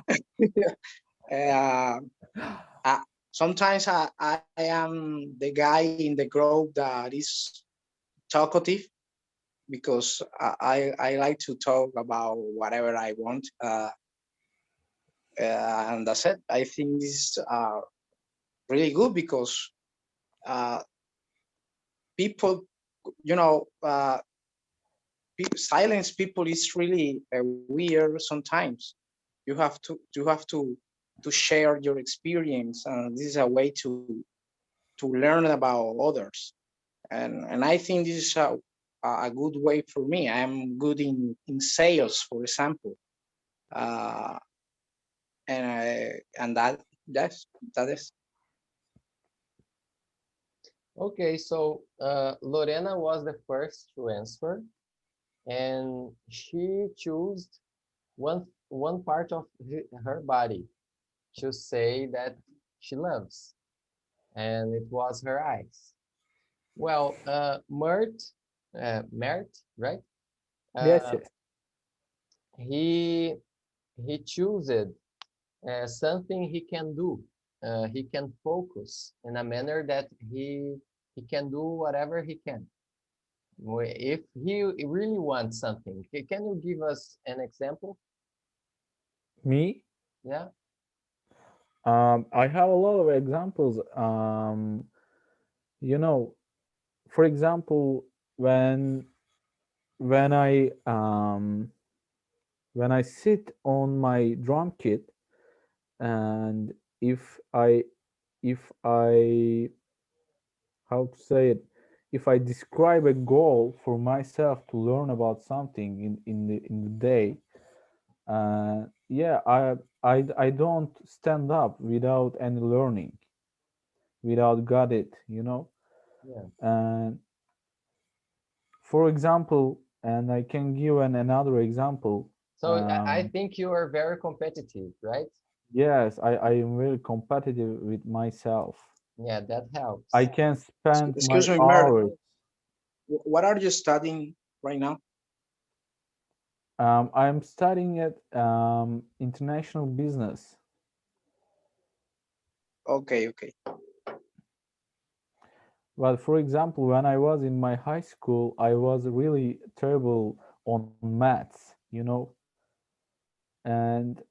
Speaker 4: uh, uh, Sometimes I am the guy in the group that is talkative because I like to talk about whatever I want, and that's it. I think this is really good because uh, people, you know, silence people is really weird sometimes. You have to share your experience, and this is a way to learn about others. And I think this is a good way for me. I am good in sales, for example, uh, and that is
Speaker 1: Okay, so Lorena was the first to answer, and she chose one part of her body to say that she loves. and it was her eyes. Well, Mert, right?
Speaker 3: Yes,
Speaker 1: Uh,
Speaker 3: yes.
Speaker 1: he he chooses something he can do. He can focus in a manner that he can do whatever he can. If he really wants something, can you give us an example?
Speaker 3: Me?
Speaker 1: Yeah.
Speaker 3: I have a lot of examples. You know, for example, when when I um, when I sit on my drum kit, and if I how to say it, if I describe a goal for myself to learn about something in the day, yeah, I don't stand up without any learning, without got it,
Speaker 1: Yeah.
Speaker 3: and for example, and I can give another example.
Speaker 1: So I think you are very competitive, right?
Speaker 3: Yes, I am very competitive with myself.
Speaker 1: Yeah, that
Speaker 3: I
Speaker 1: helps.
Speaker 3: can spend my
Speaker 4: Excuse me, Mer,
Speaker 3: hours.
Speaker 4: what are you studying right now?
Speaker 3: I'm studying at international business.
Speaker 4: Okay, okay.
Speaker 3: Well, for example, when I was in my high school, I was really terrible on maths. And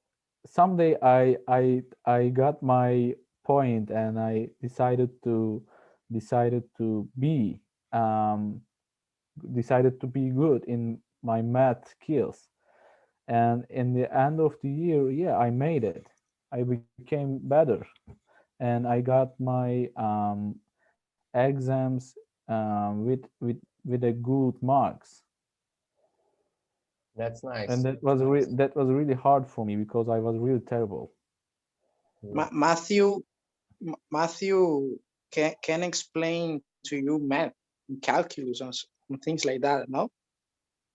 Speaker 3: someday I got my point, and I decided to um, be good in my math skills. And in the end of the year, yeah, I made it. I became better, and I got my exams with a good marks.
Speaker 1: That's
Speaker 3: And
Speaker 1: nice.
Speaker 3: that was really hard for me because I was really terrible.
Speaker 1: Yeah.
Speaker 4: Matthew can explain to you math, calculus, and things like that, no?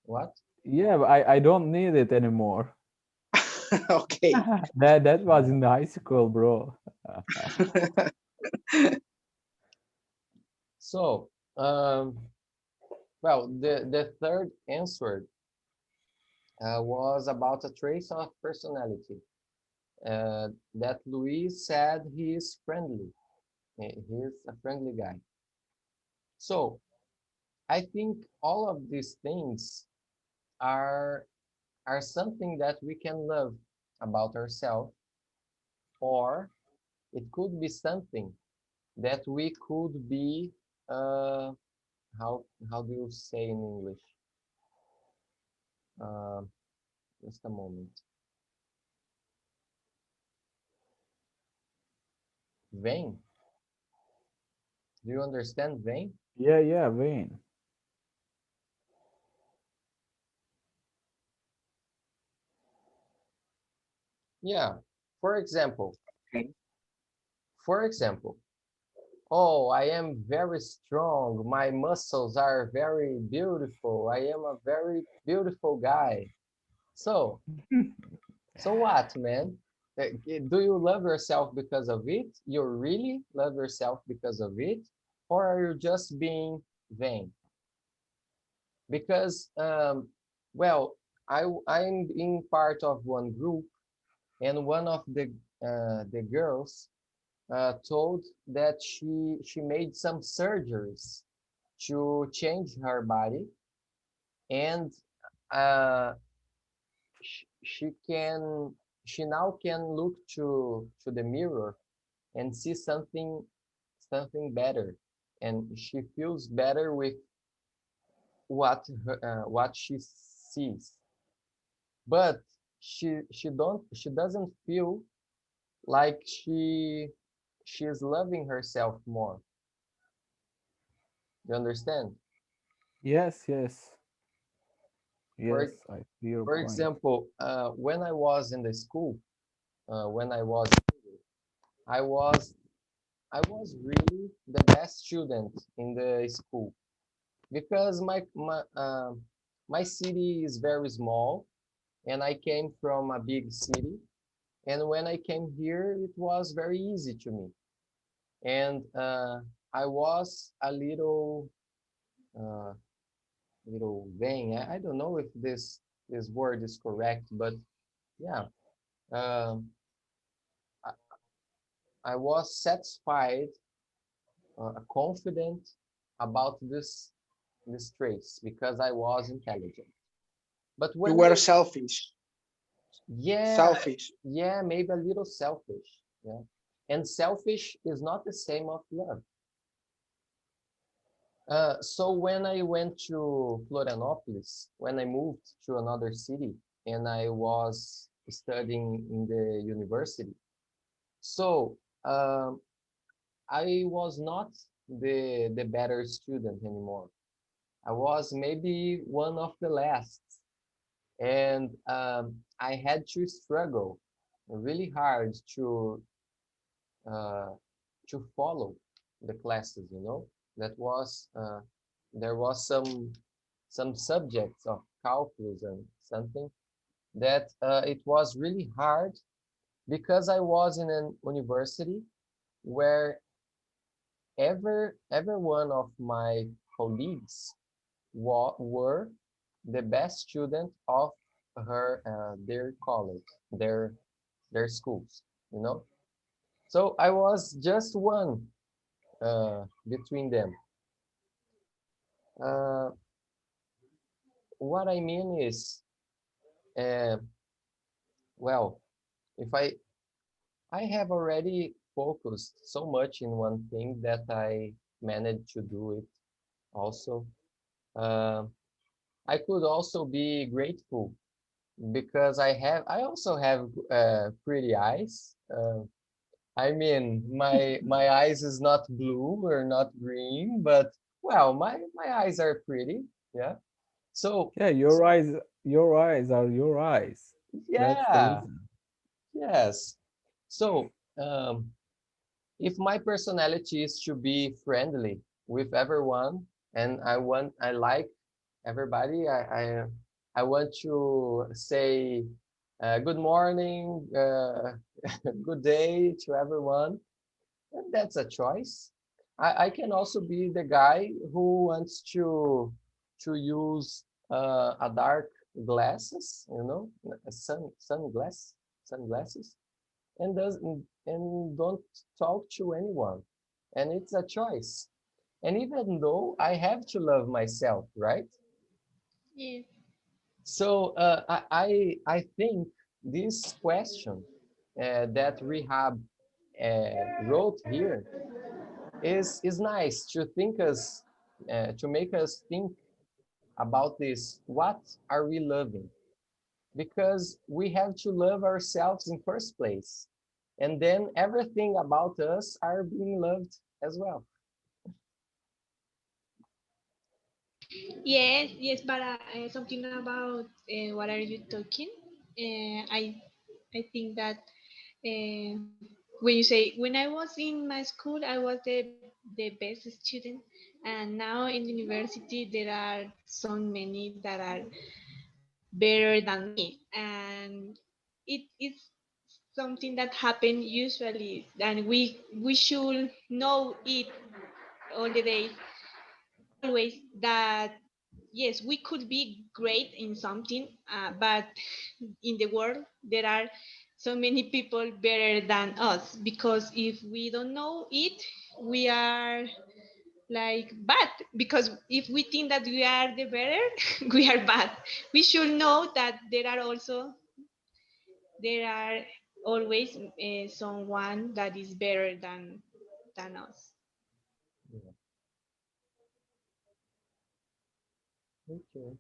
Speaker 1: What?
Speaker 3: Yeah, but I don't need it anymore.
Speaker 4: Okay.
Speaker 3: That was in the high school, bro.
Speaker 1: So, well, the third answer was about a trace of personality. That Luis said he is friendly. He's a friendly guy. So, I think all of these things are are something that we can love about ourselves, or it could be something that we could be uh, how do you say in English? Uh, just a moment. Vain. Do you understand vain?
Speaker 3: Yeah, yeah, Wayne.
Speaker 1: Yeah. For example,
Speaker 4: Okay.
Speaker 1: for example, oh, I am very strong. My muscles are very beautiful. I am a very beautiful guy. So, so what, man? Do you love yourself because of it? You really love yourself because of it? Or are you just being vain? Because, well, I'm in part of one group, and one of the girls told that she made some surgeries to change her body, and uh, she can she now can look to the mirror and see something better, and she feels better with what she sees, but she doesn't feel like she is loving herself more. You understand?
Speaker 3: Yes, yes,
Speaker 1: For
Speaker 3: yes. I see your
Speaker 1: for
Speaker 3: point.
Speaker 1: example, when I was in the school, when I was I was I was really the best student in the school because my city is very small, and I came from a big city, and when I came here it was very easy to me, and I was a uh, little vain. I don't know if this word is correct, but yeah, um, I, I was satisfied, confident about this traits because I was intelligent. But
Speaker 4: You
Speaker 1: when
Speaker 4: were
Speaker 1: I,
Speaker 4: selfish.
Speaker 1: yeah,
Speaker 4: Selfish.
Speaker 1: yeah, maybe a little selfish. Yeah. And selfish is not the same of love. So when I went to Florianopolis, when I moved to another city and I was studying in the university, so I was not the better student anymore. I was maybe one of the last, and I had to struggle really hard uh, to follow the classes. That was there was some subjects of calculus and something that it was really hard because I was in an university where every one of my colleagues were the best student of their college, their schools, you know. So I was just one between them. Uh, what I mean is, uh, well, if I have already focused so much in one thing that I managed to do it also. Uh, I could also be grateful because I also have pretty eyes. I mean, my eyes is not blue or not green, but well, my eyes are pretty. Yeah. So
Speaker 3: Yeah, your eyes are your eyes. That's the
Speaker 1: yeah,
Speaker 3: reason.
Speaker 1: yes. So if my personality is to be friendly with everyone, and I like everybody, I want to say good morning, good day to everyone. And that's a choice. I can also be the guy who wants to use a dark glasses, a sunglasses, and don't talk to anyone. And it's a choice. And even though I have to love myself, right?
Speaker 7: Yes.
Speaker 1: So I think this question that Rihab wrote here is nice to make us think about this. What are we loving? Because we have to love ourselves in first place, and then everything about us are being loved as well.
Speaker 7: Yes, yes, but something about what are you talking? I think that when you say when I was in my school, I was the best student, and now in the university there are so many that are better than me, and it is something that happen usually, and we should know it all the day always that yes we could be great in something but in the world there are so many people better than us because if we don't know it we are like bad because if we think that we are the better we are bad. We should know that there are always someone that is better than us.
Speaker 1: Yeah. Okay.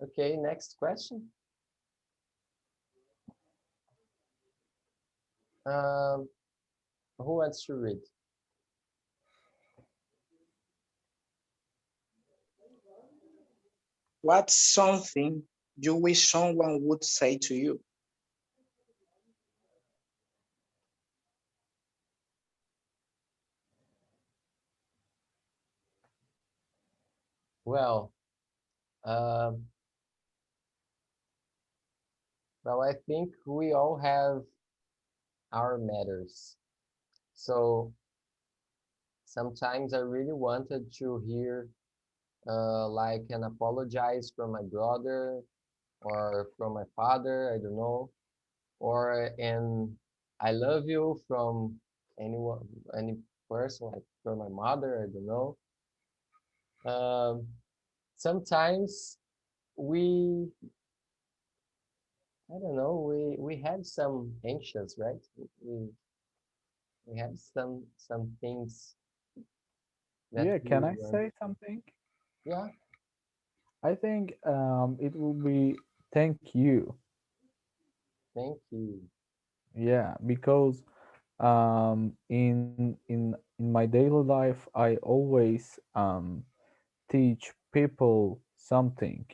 Speaker 1: Okay. Next question. Um, who wants to read?
Speaker 4: What's something you wish someone would say to you?
Speaker 1: Well, um, well, I think we all have our matters. So sometimes I really wanted to hear like an apologize from my brother or from my father, I don't know, or an I love you from anyone, any person, like from my mother, I don't know. Um, sometimes we, I don't know, we have some anxious, right? We have some things that
Speaker 3: Yeah,
Speaker 1: we
Speaker 3: can I
Speaker 1: want.
Speaker 3: say something?
Speaker 1: Yeah,
Speaker 3: I think it will be thank you.
Speaker 1: thank you.
Speaker 3: Yeah, because in my daily life I always teach people something,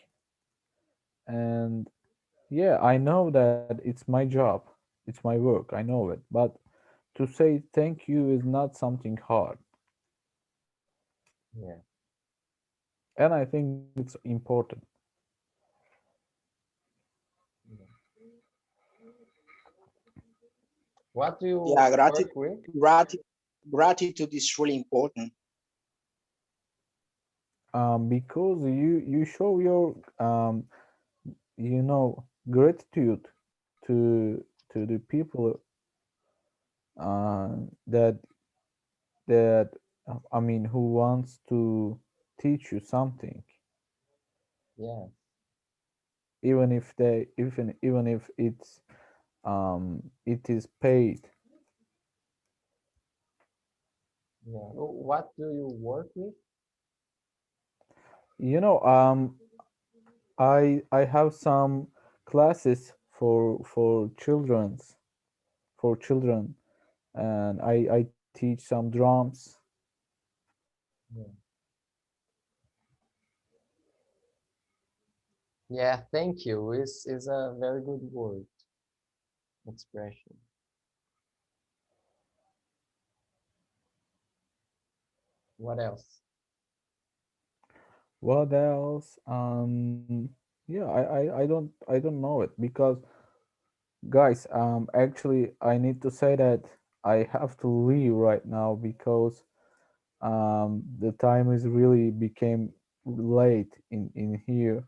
Speaker 3: and yeah, I know that it's my job, it's my work, I know it, but to say thank you is not something hard,
Speaker 1: Yeah.
Speaker 3: and I think it's important.
Speaker 1: Yeah. What do you
Speaker 4: Yeah,
Speaker 1: work with?
Speaker 4: gratitude is really important.
Speaker 3: Because you show your gratitude to the people uh, that that I mean who wants to teach you something,
Speaker 1: Yeah,
Speaker 3: even if it is paid.
Speaker 1: yeah. What do you work with?
Speaker 3: You know, I have some classes for children, and I teach some drums.
Speaker 1: Yeah. Yeah, thank you is a very good word expression. What else?
Speaker 3: What else? Yeah, I don't know it because guys, actually I need to say that I have to leave right now because the time is really became late in here,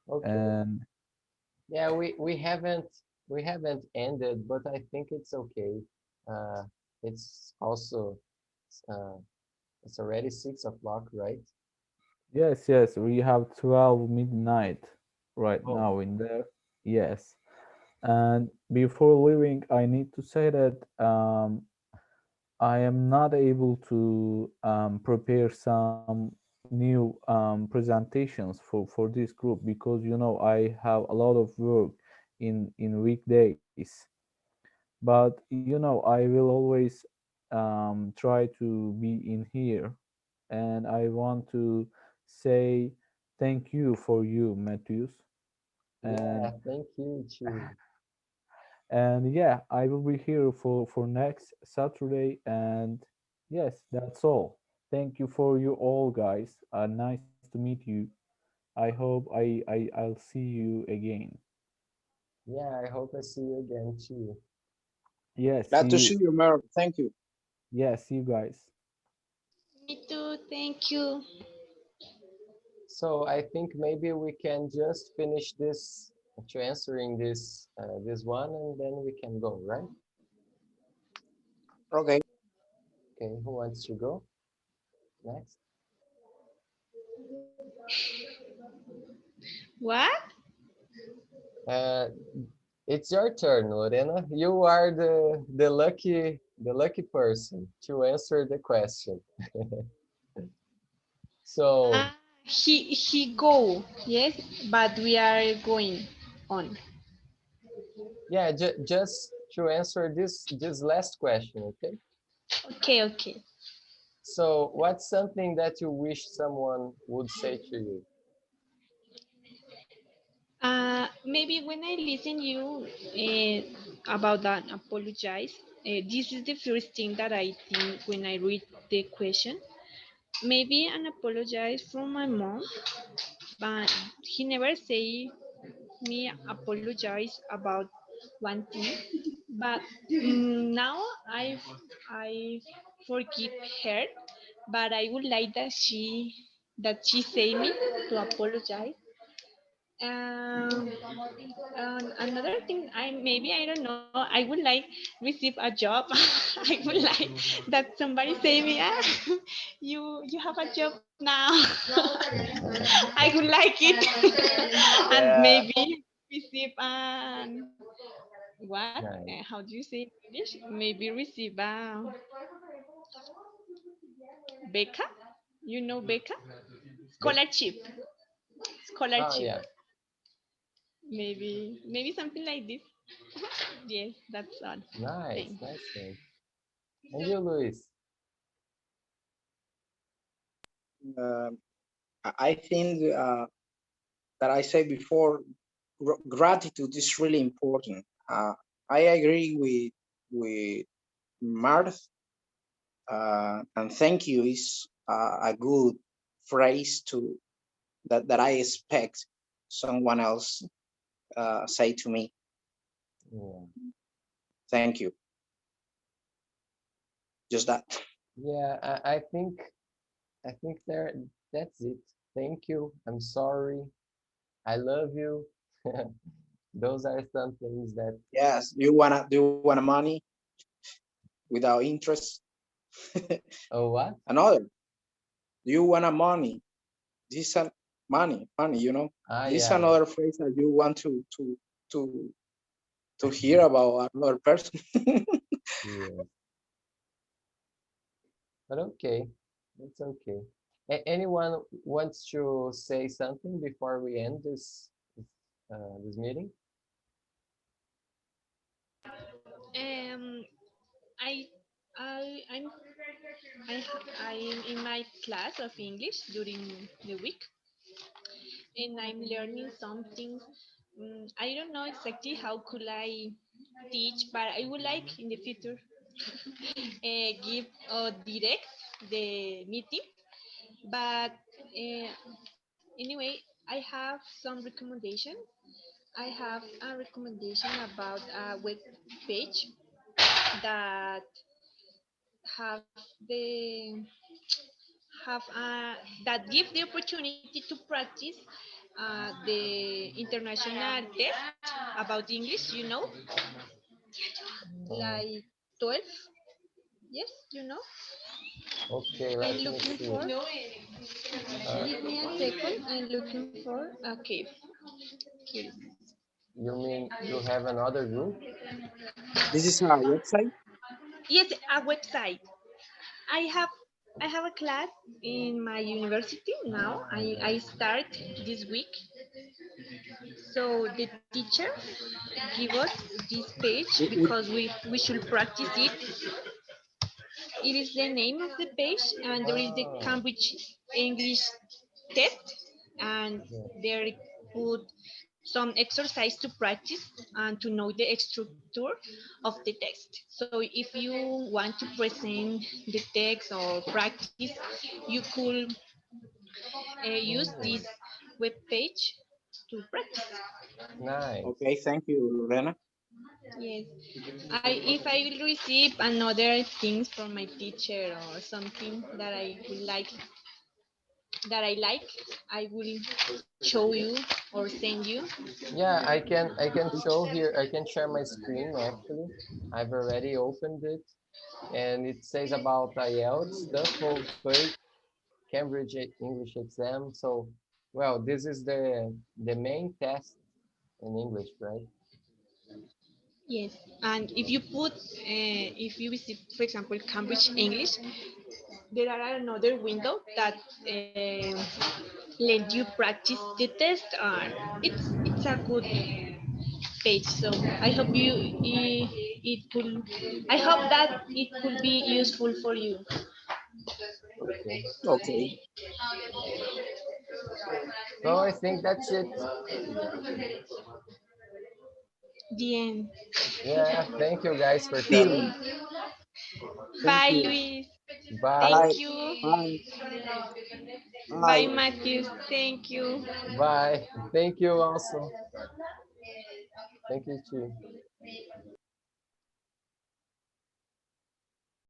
Speaker 1: Okay.
Speaker 3: and
Speaker 1: Yeah, we haven't ended, but I think it's okay. Uh, it's also uh, it's already 6 o'clock, right?
Speaker 3: yes, we have 12 midnight right
Speaker 1: Oh,
Speaker 3: now in there. Yes, and before leaving I need to say that I am not able to prepare some new presentations for this group because I have a lot of work in weekdays. But I will always try to be in here, and I want to say thank you for you, Matthews,
Speaker 1: yeah,
Speaker 3: and
Speaker 1: thank you too.
Speaker 3: yeah, I will be here for next Saturday, and yes, that's all. Thank you for you all, guys. Nice to meet you. I hope I'll see you again.
Speaker 1: Yeah, I hope I see you again too.
Speaker 3: Yeah,
Speaker 4: Glad
Speaker 3: see
Speaker 4: to see
Speaker 3: you.
Speaker 4: you, Mer. Thank you.
Speaker 3: Yeah, see you guys.
Speaker 7: Me too. Thank you.
Speaker 1: So I think maybe we can just finish this to answering this one, and then we can go, right?
Speaker 4: Okay.
Speaker 1: Okay, who wants to go next?
Speaker 7: What?
Speaker 1: Uh, it's your turn, Lorena. You are the lucky person to answer the question. So
Speaker 7: He go. Yes, but we are going on.
Speaker 1: yeah, just to answer this last question, okay?
Speaker 7: Okay, okay.
Speaker 1: So what's something that you wish someone would say to you?
Speaker 7: Maybe when I listen you about that apologize, this is the first thing that I think when I read the question. Maybe an apologize from my mom, but he never say me apologize about one thing. But now I forgive her, but I would like that she say me to apologize. Um, another thing, I don't know. I would like receive a job. I would like that somebody say me, you have a job now. I would like it, and
Speaker 1: Yeah,
Speaker 7: maybe receive an what?
Speaker 1: nice.
Speaker 7: How do you say it in English? Maybe receive a beca. You know beca?
Speaker 1: Big.
Speaker 7: Scholarship.
Speaker 1: Oh
Speaker 7: Scholarship.
Speaker 1: yeah,
Speaker 7: Maybe something like this. Yes, that's all.
Speaker 1: nice,
Speaker 7: Thanks.
Speaker 1: nice thing. And you, Luis?
Speaker 4: Uh, I think that I said before, gratitude is really important. I agree with Marth, and thank you is a good phrase to that I expect someone else say to me.
Speaker 1: Yeah,
Speaker 4: Thank you. Just that.
Speaker 1: yeah. I think there. That's it. Thank you. I'm sorry. I love you. Those are some things that.
Speaker 4: Yes. Do you wanna money without interest?
Speaker 1: Oh, what?
Speaker 4: Another. Do you wanna money? This is money.
Speaker 1: Ah,
Speaker 4: This is
Speaker 1: yeah, yeah,
Speaker 4: another phrase that you want to to hear about another person.
Speaker 1: yeah. But okay, it's okay. Anyone wants to say something before we end this meeting?
Speaker 7: Um, I, I'm, I'm in my class of English during the week, and I'm learning something. I don't know exactly how could I teach, but I would like in the future give or direct the meeting. But anyway, I have some recommendation. I have a recommendation about a web page that have the have that give the opportunity to practice the international test about English.
Speaker 1: Uh,
Speaker 7: Like 12. Yes,
Speaker 1: okay,
Speaker 7: I'm
Speaker 1: let me
Speaker 7: looking
Speaker 1: see.
Speaker 7: for.
Speaker 1: Uh,
Speaker 7: Give me a second. I'm looking for. Okay, here.
Speaker 1: you mean you have another group?
Speaker 4: This is our website.
Speaker 7: Yes, a website. I have I have a class in my university now.
Speaker 1: Ah, yeah.
Speaker 7: I start this week. So the teacher give us this page
Speaker 4: With
Speaker 7: because we should practice it. It is the name of the page, and there is the
Speaker 1: Ah,
Speaker 7: Cambridge English test, and
Speaker 1: yeah.
Speaker 7: there put some exercise to practice and to know the structure of the text. So if you want to present the text or practice, you could use this
Speaker 1: Mm,
Speaker 7: web page to practice.
Speaker 1: nice.
Speaker 4: Okay, thank you, Lorena.
Speaker 7: Yes, if I will receive another things from my teacher or something that I would like I will show you or send you.
Speaker 1: Yeah, I can show here. I can share my screen actually. I've already opened it, and it says about IELTS, TOEFL, TOEIC, Cambridge English exam. So, well, this is the main test in English, right?
Speaker 7: Yes, and if you visit, for example, Cambridge English, there are another window that let you practice the test. It's a good page. So I hope it could I hope that it could be useful for you.
Speaker 1: Okay.
Speaker 4: Okay.
Speaker 1: So I think that's it.
Speaker 7: The end.
Speaker 1: Yeah, thank you guys for coming.
Speaker 4: Feeling. Thank
Speaker 7: Bye,
Speaker 4: you.
Speaker 7: Luis.
Speaker 1: Bye.
Speaker 7: Thank
Speaker 4: Bye.
Speaker 7: you.
Speaker 4: Bye.
Speaker 7: Bye,
Speaker 4: Bye.
Speaker 7: Matthew. Thank you.
Speaker 1: Bye. Thank you also. Thank you too.